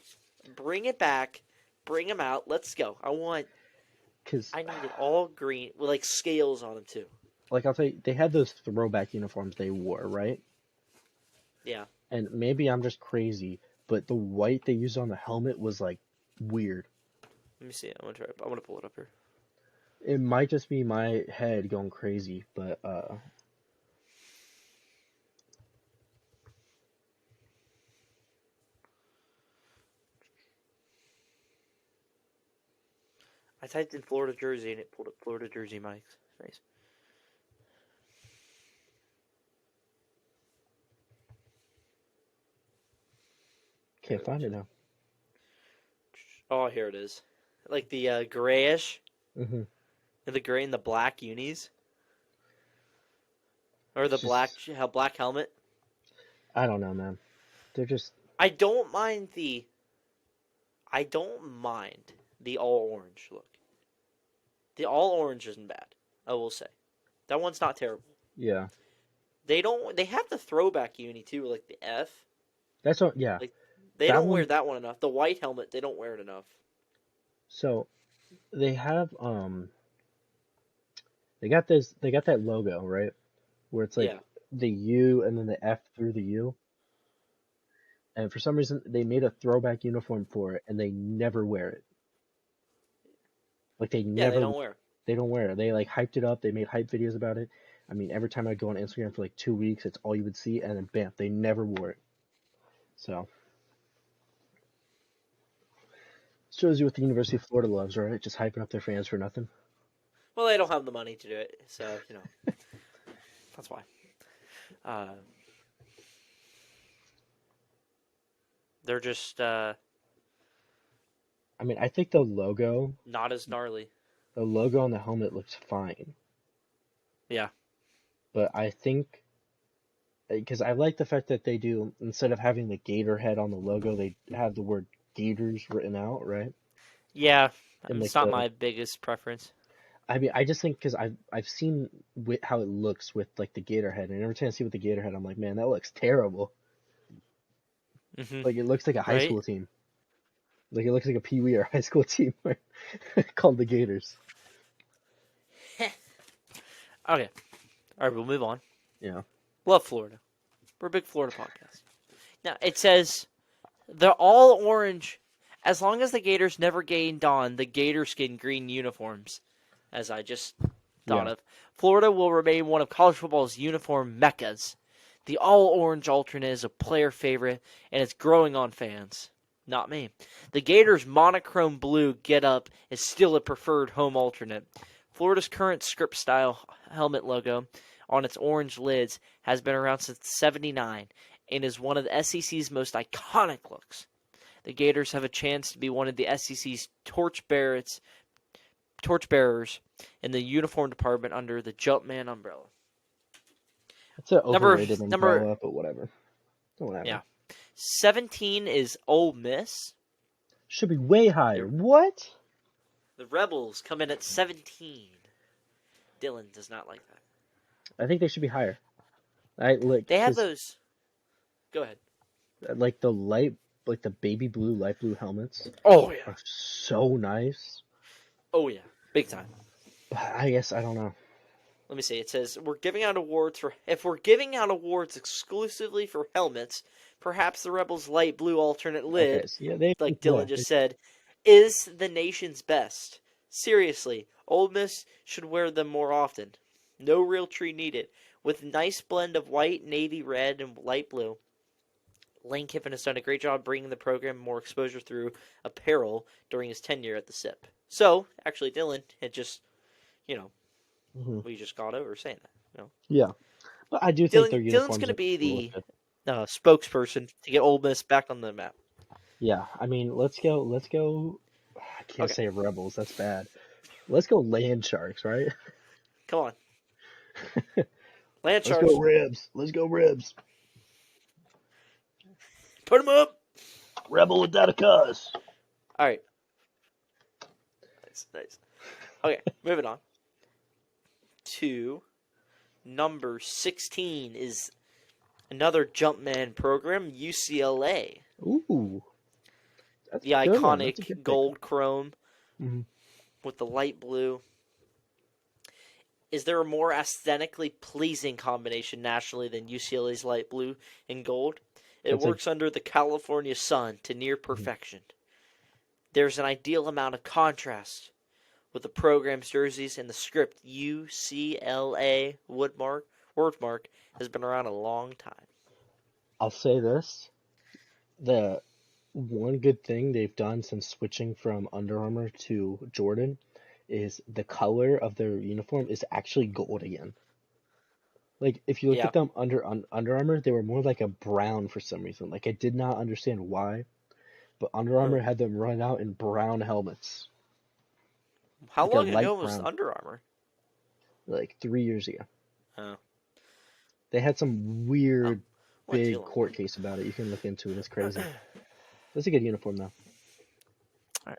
it back. Bring them out. Let's go. I need it all green with like scales on them too. Like I'll tell you, they had those throwback uniforms they wore, right? Yeah. And maybe I'm just crazy, but the white they used on the helmet was like weird. Let me see. I'm gonna pull it up here. It might just be my head going crazy, but I typed in Florida jersey and it pulled up Florida jersey mics. Nice. Can't find it now. Oh, here it is. Like the grayish, Mm-hmm. the gray and the black unis, or the It's just, black helmet. I don't know, man. They're just. I don't mind the all orange look. The all orange isn't bad. I will say, that one's not terrible. Yeah. They have the throwback uni too, like the F. That's what. Yeah. Like they That don't one. wear that one enough. The white helmet, they don't wear it enough. So, they have They got this. They got that logo, right? Where it's like Yeah. the U and then the F through the U. And for some reason, they made a throwback uniform for it, and they never wear it. Like Yeah, they don't wear it. they don't wear it. They like hyped it up. They made hype videos about it. I mean, every time I go on Instagram for like 2 weeks, it's all you would see, and then bam, they never wore it. So shows you what the University of Florida loves, right? Just hyping up their fans for nothing. Well, they don't have the money to do it, so that's why. They're just I mean, I think the not as gnarly. logo on the helmet looks fine, Yeah. but I think because I like the fact that they do, instead of having the gator head on the logo, they have the word Gators written out, right? Yeah, And it's like not my biggest preference. I mean, I just think because I've seen how it looks with like the gator head, and every time I see with the gator head, I'm like, man, that looks terrible. Hmm. Like it looks like a high Right? school team. Like it looks like a Pee Wee or high school team called the Gators. Okay. All right, we'll move on. Yeah. Love Florida. We're a big Florida podcast. Now, it says they're all orange as long as the Gators never gained on the gator skin green uniforms, as I just thought Yeah. of. Florida will remain one of college football's uniform meccas. The all-orange alternate is a player favorite, and it's growing on fans. Not me. The Gators' monochrome blue get-up is still a preferred home alternate. Florida's current script-style helmet logo on its orange lids has been around since '79 and is one of the SEC's most iconic looks. The Gators have a chance to be one of the SEC's torchbearers in the uniform department under the Jumpman umbrella. It's an Number overrated number umbrella, but whatever. Whatever. yeah. 17 is Ole Miss. Should be way higher. What? The Rebels come in at 17. Dylan does not like that. I think they should be higher. They have those. Go ahead. Like the baby blue, light blue helmets Oh yeah. are so nice. Oh yeah. Big time. But I guess I don't know. Let me see. It says if we're giving out awards exclusively for helmets, perhaps the Rebels' light blue alternate lid, Okay, so yeah, like Dylan just said, is the nation's best. Seriously, Ole Miss should wear them more often. No real tree needed. With nice blend of white, navy red, and light blue. Lane Kiffin has done a great job bringing the program more exposure through apparel during his tenure at the SIP. So, actually, Dylan had just, we just got over saying that. Yeah, but I do think their Dylan's uniforms going to be look good. the spokesperson to get Ole Miss back on the map. Yeah, I mean, let's go. I can't Okay. say Rebels. That's bad. Let's go Land Sharks, right? Come on. Land Let's Sharks. go Ribs. Let's go Ribs. Put them up. Rebel without a cause. All right. Nice. Okay, moving on. To number 16 is another Jumpman program, UCLA. Ooh. That's The a good one. That's a iconic good pick. gold chrome Mhm. with the light blue. Is there a more aesthetically pleasing combination nationally than UCLA's light blue and gold? It That's works under the California sun to near perfection. There's an ideal amount of contrast with the program's jerseys, and the script UCLA wordmark has been around a long time. I'll say this. The one good thing they've done since switching from Under Armour to Jordan is the color of their uniform is actually gold again. Like if you look Yeah. at them Under Armour, they were more like a brown for some reason. Like I did not understand why, but Under Huh. Armour had them run out in brown helmets, How like a long ago light was brown, Under Armour? like 3 years ago. Oh, They had some oh, weird wasn't too big long court then. case about it. You can look into it. It's crazy. All That's a good uniform though. right.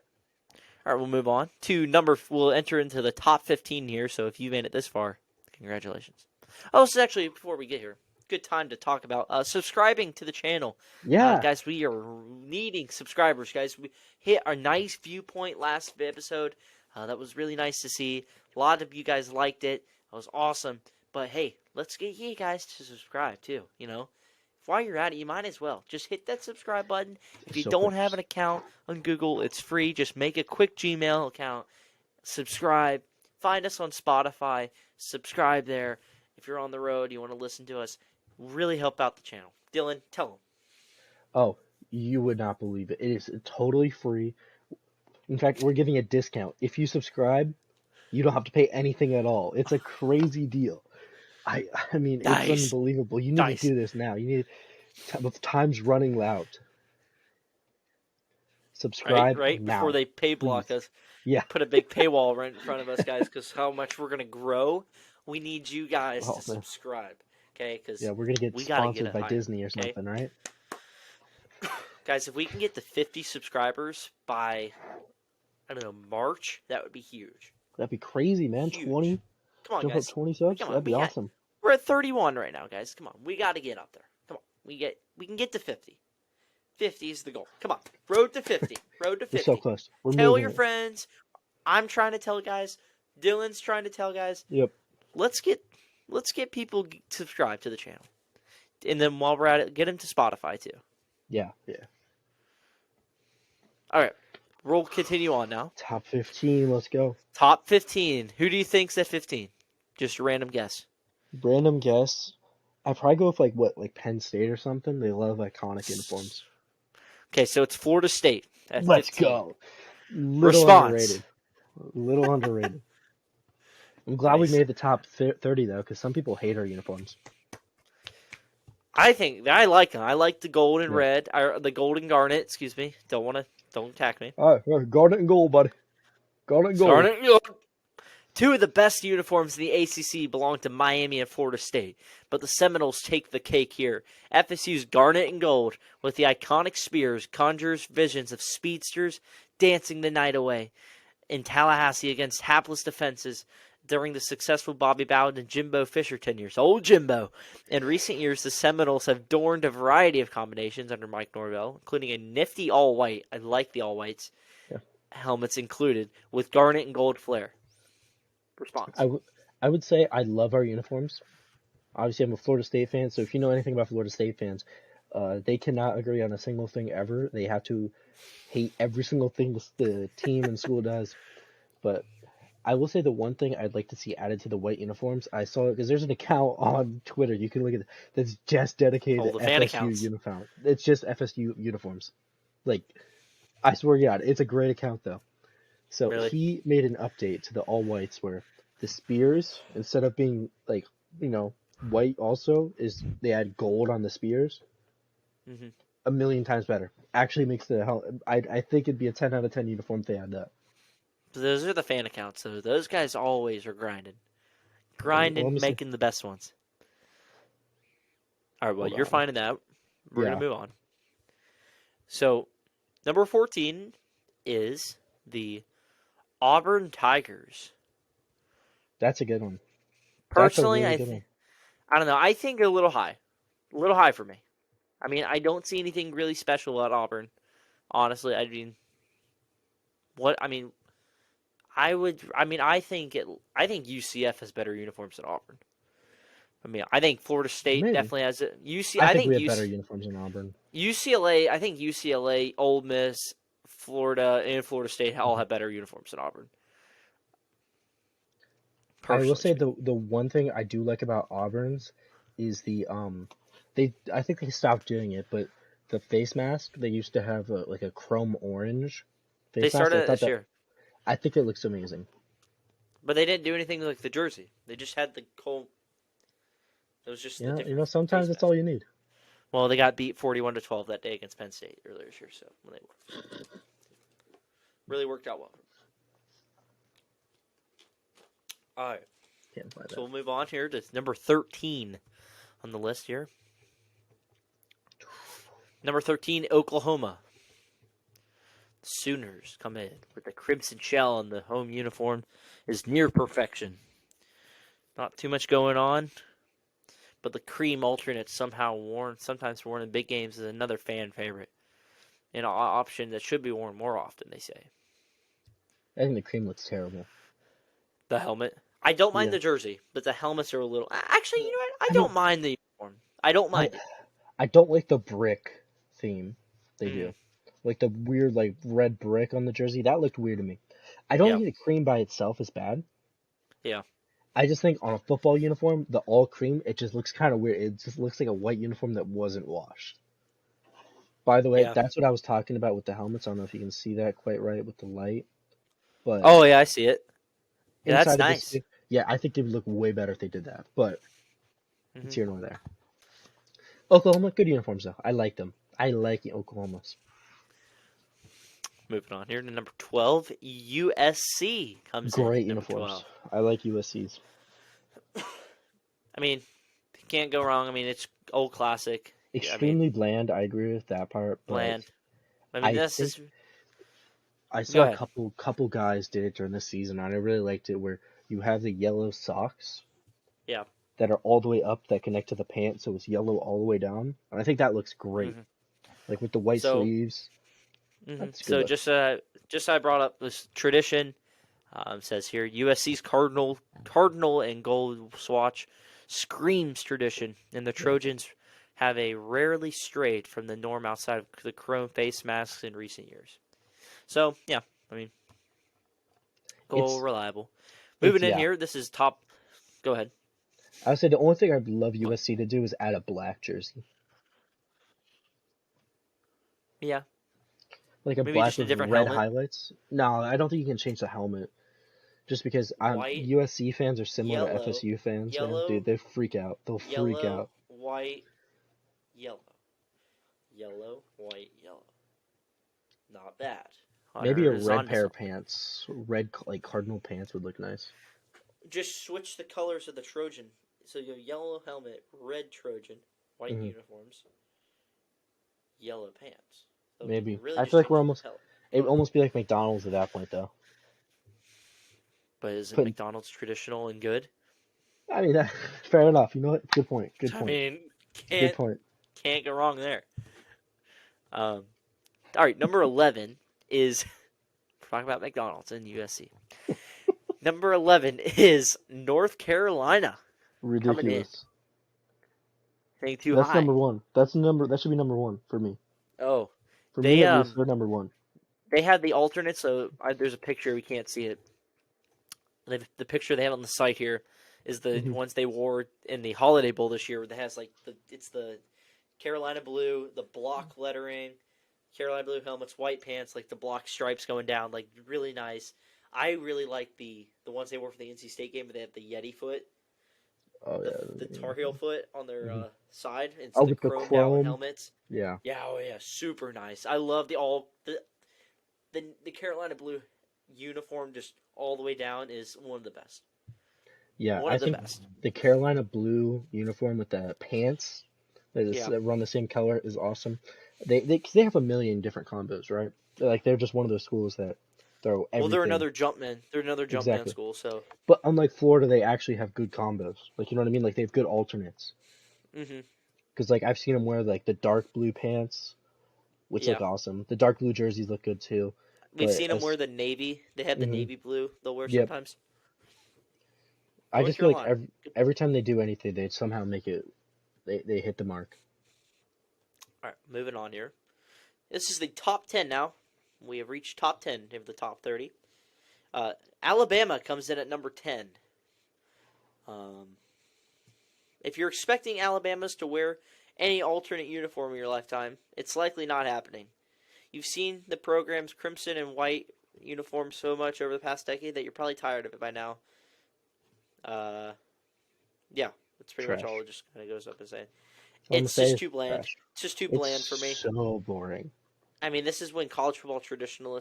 All right, we'll move on to number. We'll enter into the top 15 here. So if you made it this far, congratulations. Oh, this is actually before we get here. Good time to talk about subscribing to the channel, Yeah. guys. We are needing subscribers, guys. We hit our nice viewpoint last episode. That was really nice to see. A lot of you guys liked it. That was awesome. But hey, let's get you guys to subscribe too. You know, while you're at it, you might as well just hit that subscribe button. If you So don't quick. have an account on Google, it's free. Just make a quick Gmail account, subscribe. Find us on Spotify. Subscribe there. If you're on the road, you want to listen to us, really help out the channel. Dylan, tell them. Oh, you would not believe it. It is totally free. In fact, we're giving a discount. If you subscribe, you don't have to pay anything at all. It's a crazy deal. I mean, it's Nice. unbelievable. You need to Nice. do this now. You need with time's running loud. Subscribe Right before now, they pay block please. us. Yeah. Put a big paywall right in front of us, guys, because how much we're going to grow, we need you guys Oh, to man. subscribe, okay? Because Yeah, we're gonna get we got to get sponsored it by higher, Disney or okay? something, right? Guys, if we can get to 50 subscribers by, I don't know, March, that would be huge. That'd be crazy, man. Huge. 20, Come on, jump guys. up 20 subs. Come on, That'd be awesome. we're at 31 right now, guys. Come on, we got to get up there. Come on, we can get to 50. 50 is the goal. Come on, road to 50. Road to 50. We're so close. We're Tell moving your it. friends. I'm trying to tell guys. Dylan's trying to tell guys. Yep. Let's get people subscribed to the channel, and then while we're at it, get them to Spotify too. Yeah. All right, we'll continue on now. Top 15. Let's go. Top 15. Who do you think's at 15? Just a random guess. Random guess. I'd probably go with like Penn State or something. They love iconic uniforms. Okay, so it's Florida State at Let's 15. go. Response. Little underrated. I'm glad Nice. we made the top 30 though, because some people hate our uniforms. I think I like them. I like the gold and Yeah. red, or the gold and garnet. Excuse me. Don't attack me. All right, garnet and gold, buddy. Garnet and gold. Garnet and gold. Two of the best uniforms in the ACC belong to Miami and Florida State, but the Seminoles take the cake here. FSU's garnet and gold, with the iconic spears, conjures visions of speedsters dancing the night away in Tallahassee against hapless defenses during the successful Bobby Bowden and Jimbo Fisher tenures. Old Jimbo. In recent years, the Seminoles have adorned a variety of combinations under Mike Norvell, including a nifty all-white, I like the all-whites, helmets included, with garnet and gold flair. Response. I would say I love our uniforms. Obviously, I'm a Florida State fan, so if you know anything about Florida State fans, they cannot agree on a single thing ever. They have to hate every single thing the team and school does. But I will say the one thing I'd like to see added to the white uniforms, I saw because there's an account on Twitter, you can look at it, that's just dedicated to the fan FSU accounts. uniform. It's just FSU uniforms. Like, I swear to God, it's a great account though. So Really? he made an update to the all whites where the spears, instead of being like, white also, is they add gold on the spears. Mm-hmm. A million times better. Actually makes the hell. I think it'd be a 10 out of 10 uniform if they had that. So those are the fan accounts, so those guys always are grinding. Let me see. Making the best ones. All right, well, Hold you're on. finding that. We're Yeah. going to move on. So, number 14 is the Auburn Tigers. That's a good one. Personally, That's a really good one. I don't know. I think a little high. A little high for me. I mean, I don't see anything really special about Auburn. Honestly, I think UCF has better uniforms than Auburn. I mean, I think Florida State Maybe. definitely has it. I think we have better uniforms than Auburn. UCLA, Ole Miss, Florida, and Florida State all have better uniforms than Auburn. I will say Personally. the one thing I do like about Auburn's is I think they stopped doing it, but the face mask, they used to have like a chrome orange face They mask. started it this year. I think it looks amazing. But they didn't do anything like the jersey. They just had the whole. It was just the Yeah, different sometimes face that's mask. all you need. Well, they got beat 41-12 that day against Penn State earlier this year, so when they really worked out well. All right, Can't buy so that. we'll move on here to number 13 on the list here. Number 13, Oklahoma. Sooners come in with the crimson shell on the home uniform is near perfection. Not too much going on, but the cream alternate sometimes worn in big games is another fan favorite. An option that should be worn more often, they say. I think the cream looks terrible. The helmet. I don't mind Yeah. the jersey, but the helmets are a little. Actually, you know what? I I don't mean, mind the uniform. I don't mind it. I don't like the brick theme they Mm, do. Like the weird like red brick on the jersey. That looked weird to me. I don't yeah, think the cream by itself is bad. yeah, I just think on a football uniform, the all cream, it just looks kind of weird. It just looks like a white uniform that wasn't washed. By the way, yeah. that's what I was talking about with the helmets. I don't know if you can see that quite right with the light, but Oh yeah, I see it. Yeah, that's inside of this, nice. yeah, I think they would look way better if they did that. But it's Hmm. here nor there. Oklahoma, good uniforms though. I like them. I like the Oklahomas. Moving on here to number 12, USC comes in Great at number uniforms. 12. I like USC's. I mean, can't go wrong. I mean, it's old classic. I mean, Extremely bland. I agree with that part, but bland. I mean, I this think is. I Go saw a ahead. couple guys did it during the season, and I really liked it. Where you have the yellow socks Yeah. that are all the way up that connect to the pants, so it's yellow all the way down, and I think that looks great. Hmm. Like with the white So, sleeves, that's a good so look. just I brought up this tradition. Says here USC's cardinal and gold swatch screams tradition, and the Yeah, Trojans have a rarely strayed from the norm outside of the chrome face masks in recent years. So yeah, I mean, go it's reliable. it's Moving in yeah. here, this is top. Go ahead. I would say the only thing I'd love USC to do is add a black jersey, Yeah, like a maybe black just a with different red helmet. highlights. No, I don't think you can change the helmet. Just because White, USC fans are similar to yellow, FSU fans, man. Dude, yellow, they freak out. They'll freak yellow, out. white, yellow, yellow, white, yellow. Not bad. Maybe a Hunter is red onto pair of something. pants, red like cardinal pants would look nice. Just switch the colors of the Trojan. So you have yellow helmet, red Trojan, white Hmm. uniforms, yellow pants. So you Maybe. really I just feel like change we're the almost. hell It would color. almost be like McDonald's at that point, though. But isn't Putting. McDonald's traditional and good? I mean, fair enough. You know what? Good point. Good I point. mean, Good can't point. can't go wrong there. Um, all right, number 11 is we're talking about McDonald's and USC. Number 11 is North Carolina coming in. Ridiculous. Saying too That's high. number one. That's number. That should be number one for me. Oh, For me, they at least, they're number one. they had the alternate. So there's a picture we can't see it. The picture they have on the site here is the Hmm. ones they wore in the Holiday Bowl this year. That has like it's the Carolina blue, the block lettering, Carolina blue helmets, white pants, like the block stripes going down, like really nice. I really like the ones they wore for the NC State game, but they have the Yeti foot, Oh the Tar Heel yeah. foot on their Hmm. side. It's Oh, the with the chromed out chrome. helmets. Yeah. Yeah, oh yeah, super nice. I love the Carolina blue uniform just all the way down is one of the best. Yeah, One I of the think best. the Carolina blue uniform with the pants Yeah. that run the same color is awesome. Cause they have a million different combos, right? They're just one of those schools that throw Well, everything. They're another Jumpman Exactly. school. So, But unlike Florida, they actually have good combos. Like, you know what I mean? Like, they have good alternates. hmm Because, like, I've seen them wear, like, the dark blue pants, which yeah, look awesome. The dark blue jerseys look good, too. we've But, seen them wear the navy. They have the hmm navy blue. They'll wear yep. sometimes. I North just feel like Carolina. every time they do anything, they somehow make it, they hit the mark. All right, moving on here. This is the top 10 now. We have reached top 10 of the top 30. Alabama comes in at number 10. Um, if you're expecting Alabama's to wear any alternate uniform in your lifetime, it's likely not happening. You've seen the program's crimson and white uniform so much over the past decade that you're probably tired of it by now. Yeah, that's pretty much Trash. all. It just kind of goes up and saying All I'm it's gonna say just is too bland. trash. It's just too It's bland for me. so boring. I mean, this is when college football traditional.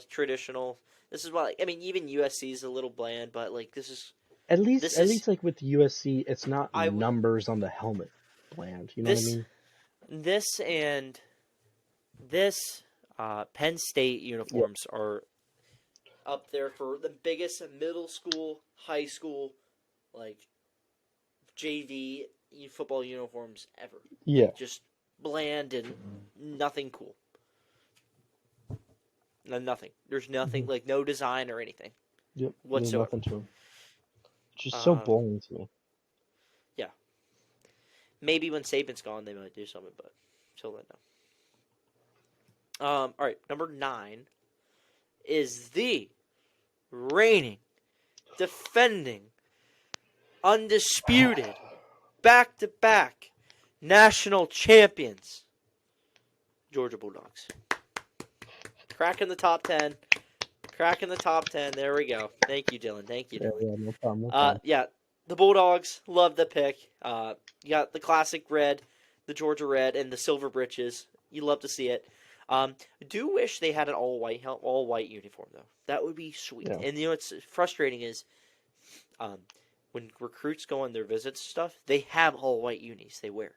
This is why. I mean, even USC is a little bland, but like this is At least, this at is least like with USC, it's not I w- numbers on the helmet bland. You know what I this mean? this and this Penn State Yeah. uniforms are up there for the biggest middle school, high school, like JV football uniforms ever. Yeah. Just bland and nothing cool. Nothing. There's nothing like no design or anything Yep. There's whatsoever. nothing to them. Just so Um, boring to me. Yeah. Maybe when Saban's gone, they might do something, but until then, no. All right, number 9 is the reigning, defending, undisputed, back-to-back national champions, Georgia Bulldogs. Cracking the top 10. Cracking the top 10. There we go. Thank you, Dylan. Thank you, Dylan. Yeah, no problem. No problem. Yeah, the Bulldogs, love the pick. You got the classic red, the Georgia red, and the silver breeches. You love to see it. Do wish they had an all white uniform though. That would be sweet. Yeah. And you know what's frustrating is, when recruits go on their visits and stuff, they have all white unis they wear.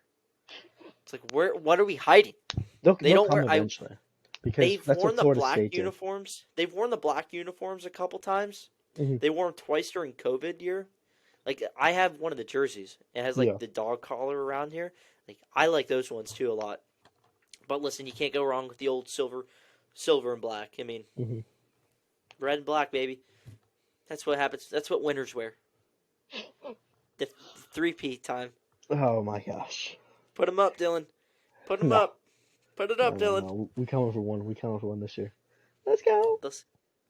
It's like what are we hiding? They'll don't come wear- eventually. Because They've that's worn what the Florida black State did. uniforms. They've worn the black uniforms a couple times. Mhm. They wore them twice during COVID year. Like I have one of the jerseys. It has like Yeah. the dog collar around here. Like I like those ones too a lot. But listen, you can't go wrong with the old silver and black. I mean, Mhm. red and black, baby. That's what happens. That's what winners wear. The 3P time. Oh my gosh. Put them up, Dylan. Put them No. up. Put it up, Dylan. No. We coming for one. We coming for one this year. Let's go.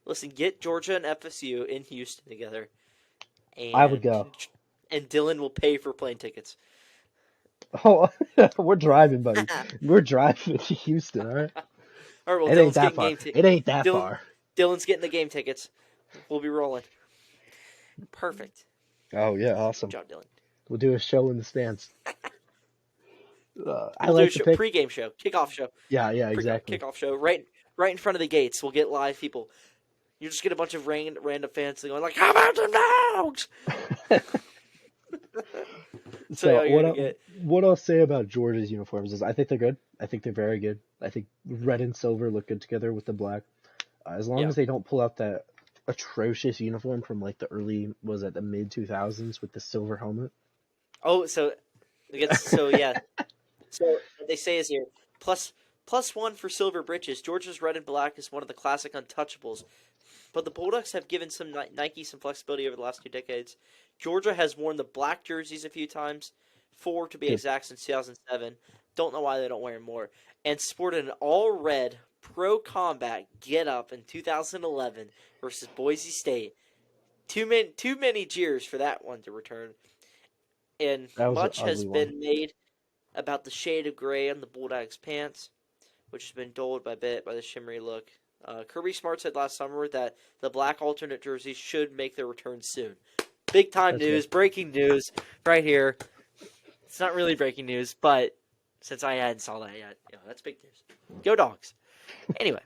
Listen, get Georgia and FSU in Houston together. And, I would go. And Dylan will pay for plane tickets. Oh, we're driving, buddy. We're driving to Houston, all right? All right, well, It ain't Dylan's that getting far. game tickets. It ain't that Dylan- far. Dylan's getting the game tickets. We'll be rolling. Perfect. Oh yeah, awesome. Good job, Dylan. We'll do a show in the stands. I We'll like do the pick. pregame show, kickoff show. Yeah, exactly. Kickoff show right in front of the gates. We'll get live people. You just get a bunch of random fans going like, "How about the Dogs?" So yeah, what I'll say about Georgia's uniforms is I think they're good. I think they're very good. I think red and silver look good together with the black. As long Yeah. as they don't pull out that atrocious uniform from like the mid 2000s with the silver helmet. Oh, so yeah. So what they say is here +1 for silver breeches. Georgia's red and black is one of the classic untouchables, but the Bulldogs have given Nike some flexibility over the last 2 decades. Georgia has worn the black jerseys a few times, 4 to be Good. exact, since 2007. Don't know why they don't wear them more. And sported an all-red pro combat get-up in 2011 versus Boise State. Too many cheers for that one to return. And That was an much has ugly one. been made about the shade of gray on the Bulldogs' pants, which has been dulled by bit by the shimmery look. Kirby Smart said last summer that the black alternate jerseys should make their return soon. Big time That's news, breaking news, right here. It's not really breaking news, but since I hadn't saw that yet, that's big news. Go Dogs. Anyway,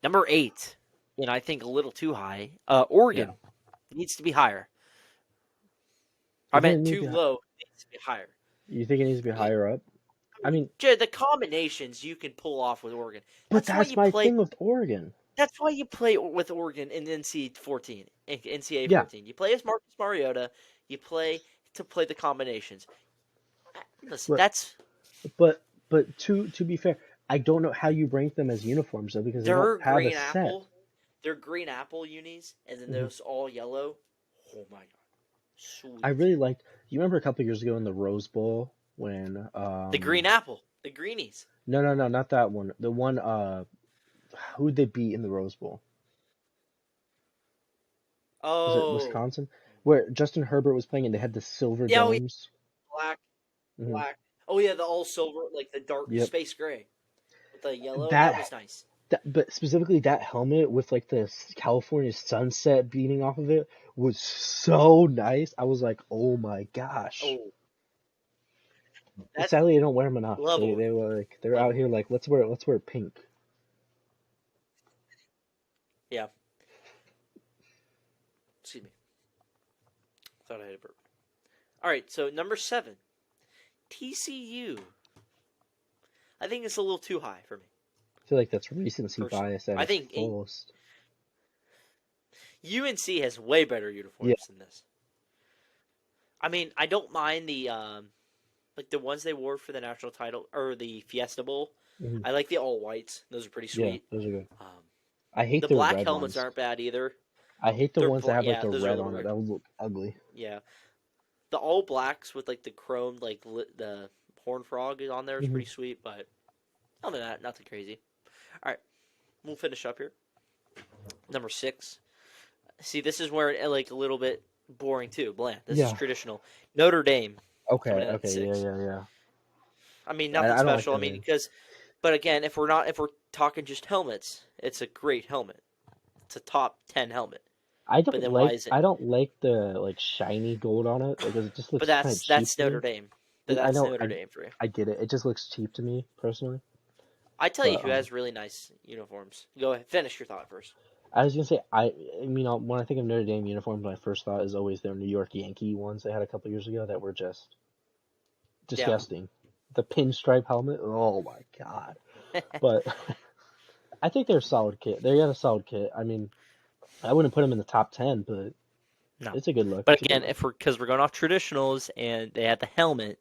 number 8, and I think a little too high. Oregon needs to be higher. I meant too low. It needs to be higher. You think it needs to be higher up? I mean, Jared, the combinations you can pull off with Oregon. but that's my thing with Oregon. That's why you play with Oregon in NCAA 14. Yeah. You play as Marcus Mariota. You play to play the combinations. Listen, But to be fair, I don't know how you rank them as uniforms though, because they don't have a set. They're green apple unis, and then those all yellow. Oh my god, sweet! I really liked. You remember a couple of years ago in the Rose Bowl when the green apple, the greenies. No, not that one. The one who'd they beat in the Rose Bowl? Oh, Was it Wisconsin? Where Justin Herbert was playing and they had the silver domes. Black. Oh yeah, the all silver, like the dark Yep. space gray with the yellow. That was nice. But specifically that helmet with like the California sunset beating off of it was so nice. I was like, oh my gosh. Oh, But that's sadly, they don't wear them enough. level. They were like they're out Level. here like let's wear pink. Yeah. Excuse me. Thought I had a burp. All right, so number 7, TCU. I think it's a little too high for me. I feel like that's recency Personally. bias at I its think fullest. UNC has way better Yeah. uniforms than this. I mean, I don't mind the like the ones they wore for the national title or the Fiesta Bowl. Mhm. I like the all whites; those are pretty Yeah, sweet. those are good. Um, I hate the the black red helmets ones. aren't bad either. I hate the ones that have like Yeah, the those are a red little on it. weird. That would look ugly. Yeah, the all blacks with like the chrome the horn frog on there is Mhm. pretty sweet. But other than that, nothing crazy. All right, we'll finish up here. Number 6. See, this is where it like a little bit boring too, bland. This is Yeah. traditional. Notre Dame Okay. coming in at Okay. 6. Yeah. I mean, nothing I don't like special. I that mean, name. but again, if we're talking just helmets, it's a great helmet. It's a top 10 helmet. But then why is it? I don't like the like shiny gold on it. Like it just But looks kind of cheap that's to Notre me. Dame. But I that's know Notre Dame for you. I get it. It just looks cheap to me personally. I tell you But who has really nice uniforms. Go ahead, finish your thought first. I was gonna say I mean when I think of Notre Dame uniforms, my first thought is always their New York Yankee ones they had a couple years ago that were just Yeah. disgusting. The pinstripe helmet, oh my god! But I think they're a solid kit. They got a solid kit. I mean, I wouldn't put them in the top 10, but No. it's a good look. But It's a good again, look. because we're going off traditionals and they had the helmet,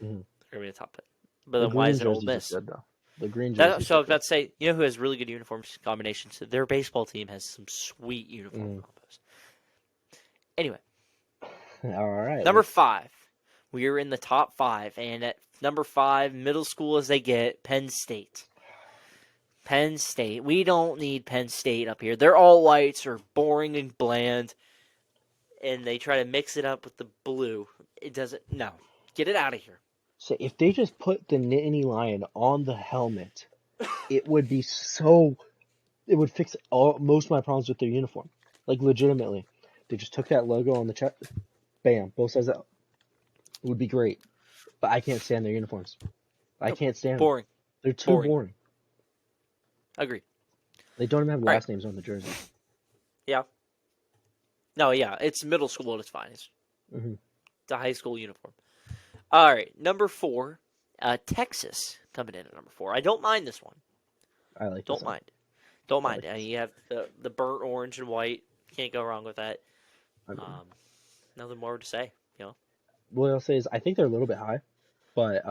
Mhm. they're going to be the top 10. But The then why green is it Ole jerseys look Miss? good though. The green So jerseys I look was about good. to say, you know who has really good uniforms combinations? Their baseball team has some sweet uniform Mm. combos. Anyway, All right. number 5. We are in the top 5, and at number 5, middle school as they get, Penn State. Penn State. We don't need Penn State up here. Their all whites are boring and bland, and they try to mix it up with the blue. It doesn't. No, get it out of here. So if they just put the Nittany Lion on the helmet, it would be so. It would fix most of my problems with their uniform. Like legitimately, they just took that logo on the chest, bam, both sides out. It would be great. But I can't stand their uniforms. I can't stand them. Boring. They're too boring. Agreed. They don't even have All last names on the jersey. Yeah. No, yeah, it's middle school and it's fine. It's Mm-hmm. the high school uniform. All right, number 4, Texas coming in at number 4. I don't mind this one. I like. Don't mind. Don't mind. like You have the burnt orange and white. Can't go wrong with that. I mean, Nothing more to say. You know. what I'll say is I think they're a little bit high, but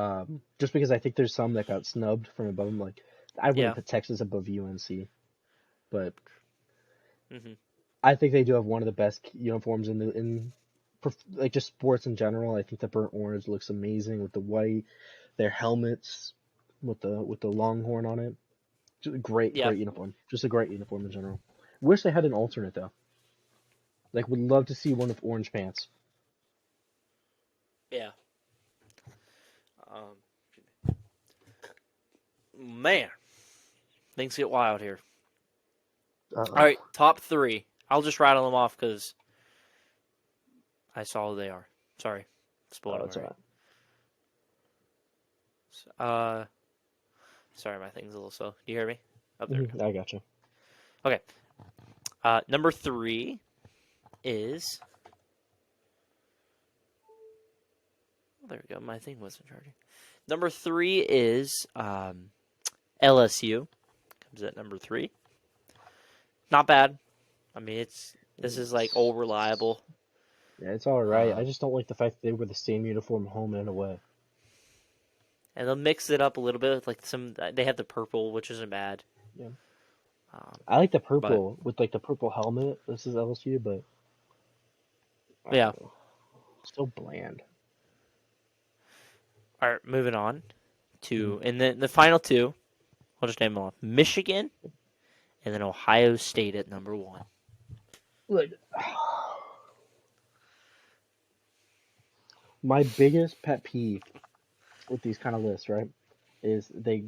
just because I think there's some that got snubbed from above them, like I wouldn't Yeah. put Texas above UNC, but Mm-hmm. I think they do have one of the best uniforms like just sports in general. I think the burnt orange looks amazing with the white, their helmets with the longhorn on it. Just a great Yeah. uniform. Just a great uniform in general. Wish they had an alternate though. Like would love to see one with orange pants. Yeah. Man, things get wild here. Uh-oh. All right, top 3. I'll just rattle them off because I saw who they are. Sorry, spoiled them That's already. alright. Sorry, my thing's a little slow. Do you hear me? Oh, there we go. I gotcha. Okay. Number 3 is. Oh, there we go. My thing wasn't charging. Number 3 is LSU. Comes at number 3. Not bad. I mean, this is like all reliable. Yeah, it's alright. I just don't like the fact that they wear the same uniform home and away. And they'll mix it up a little bit with like they have the purple, which isn't bad. Yeah. I like the purple with like the purple helmet. This is LSU, but yeah, still bland. All right, moving on to and then the final 2. I'll just name them off: Michigan, and then Ohio State at number 1. Like, my biggest pet peeve with these kind of lists, right, is they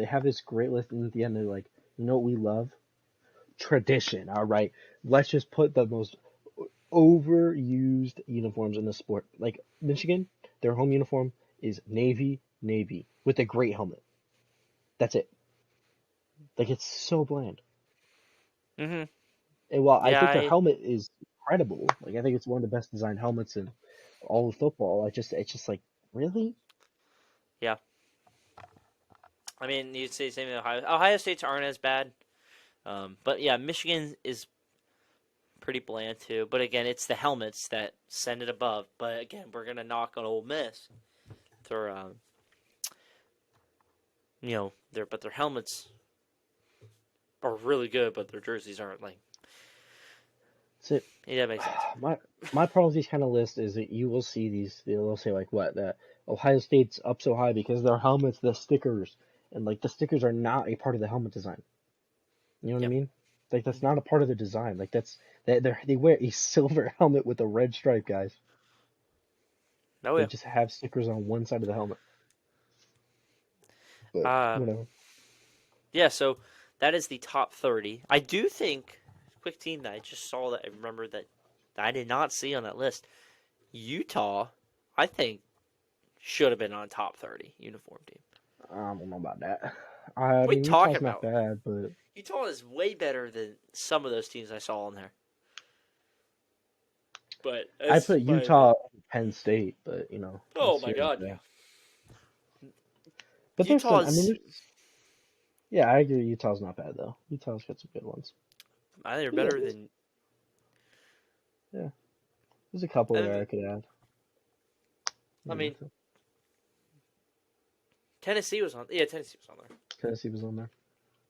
have this great list, and at the end they're like, You know what we love? Tradition. All right. Let's just put the most overused uniforms in the sport. Like Michigan, their home uniform is navy with a great helmet. That's it. Like it's so bland. Mm-hmm. And while I Yeah, think their helmet is incredible, like I think it's one of the best designed helmets in all of football. It's just like really. yeah. I mean, you'd say the same thing. Ohio State's aren't as bad. But yeah, Michigan is pretty bland too. But again, it's the helmets that send it above. But again, we're gonna knock on Ole Miss. Their their helmets are really good, but their jerseys aren't like. So Yeah, that makes sense. my problem with these kind of lists is that you will see these. They'll say like what that Ohio State's up so high because their helmets, the stickers, and like the stickers are not a part of the helmet design. You know what I Yep. mean? Like that's not a part of the design. Like they wear a silver helmet with a red stripe, guys. Oh They yeah. just have stickers on one side of the helmet. But Um. whatever. Yeah. So that is the top 30. I do think. Quick team that I just saw that I remember that I did not see on that list. Utah, I think, should have been on top 30 uniform team. I don't know about that. I What are you mean, talking Utah's not about? bad, but Utah is way better than some of those teams I saw on there. But I that's put my opinion. Utah over Penn State. But Oh that's my here and God, there. yeah. But there's some. I mean, Utah's, yeah, I agree. Utah's not bad though. Utah's got some good ones. I think they're But yeah, better than. yeah. There's a couple there I I could add. mean, Tennessee was on. Yeah, Tennessee was on there. Tennessee was on there.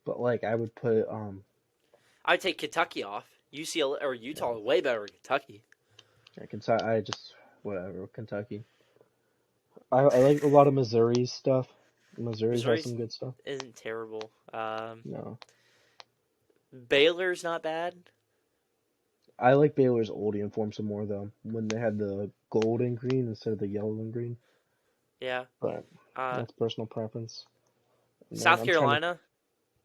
But like, I would put I would take Kentucky off. UCLA or yeah, Utah way better than Kentucky. yeah, Kentucky. I just whatever Kentucky. I like a lot of Missouri's stuff. Missouri's has Missouri some good stuff. isn't terrible. No, Baylor's not bad. I like Baylor's old uniform some more though. When they had the gold and green instead of the yellow and green. Yeah. But Uh, that's personal preference. And then South I'm trying to Carolina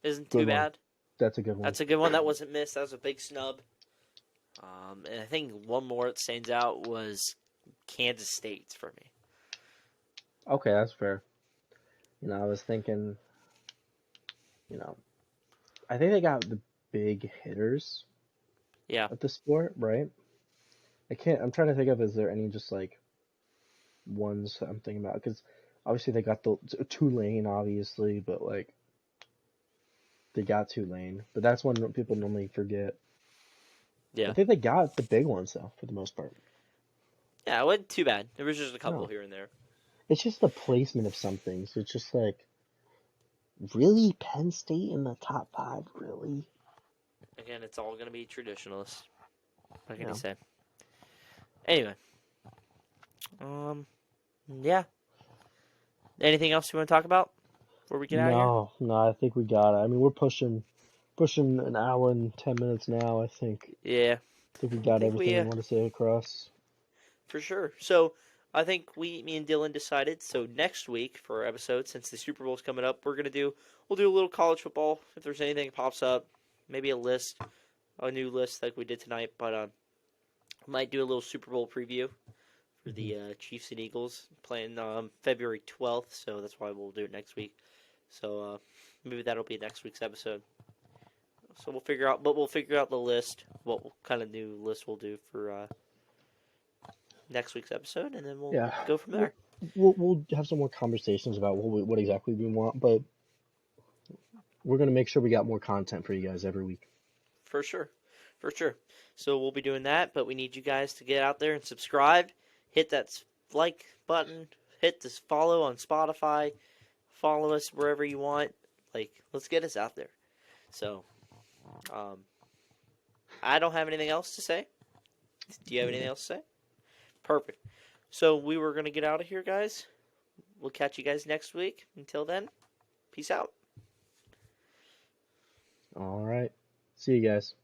isn't too good one. bad. That's a good one. That's a good one. That wasn't missed. That was a big snub. And I think one more that stands out was Kansas State for me. Okay, that's fair. I was thinking, you know, I think they got the big hitters Yeah. at the sport, right? I'm trying to think of, is there any just like ones I'm thinking about? Because obviously they got the Tulane, obviously, but like they got Tulane. But that's one that people normally forget. I Yeah. think they got the big ones, though, for the most part. Yeah, it wasn't too bad. There was just a couple No. here and there. It's just the placement of some things. It's just like, really? Penn State in the top 5? Really? Again, it's all going to be traditionalists. What can Yeah. you say? Anyway. Yeah. Anything else you want to talk about before we get out of here? No, I think we got it. I mean, we're pushing an hour and 10 minutes now, I think. Yeah. I think we I got think everything we want to say across. for sure. So, I think me and Dylan decided. So next week for our episode, since the Super Bowl's coming up, we'll do a little college football. If there's anything that pops up, maybe a new list like we did tonight. But might do a little Super Bowl preview for Mhm. the Chiefs and Eagles playing February 12th. So that's why we'll do it next week. So maybe that'll be next week's episode. So we'll figure out the list, what kind of new list we'll do for next week's episode, and then we'll Yeah, go from there. we'll have some more conversations about what exactly we want, but we're gonna make sure we got more content for you guys every week. For sure. For sure. So we'll be doing that, but we need you guys to get out there and subscribe. Hit that like button. Hit this follow on Spotify. Follow us wherever you want. Let's get us out there. So, I don't have anything else to say. Do you have anything else to say? Perfect. So we were going to get out of here, guys. We'll catch you guys next week. Until then, peace out. All right, see you guys.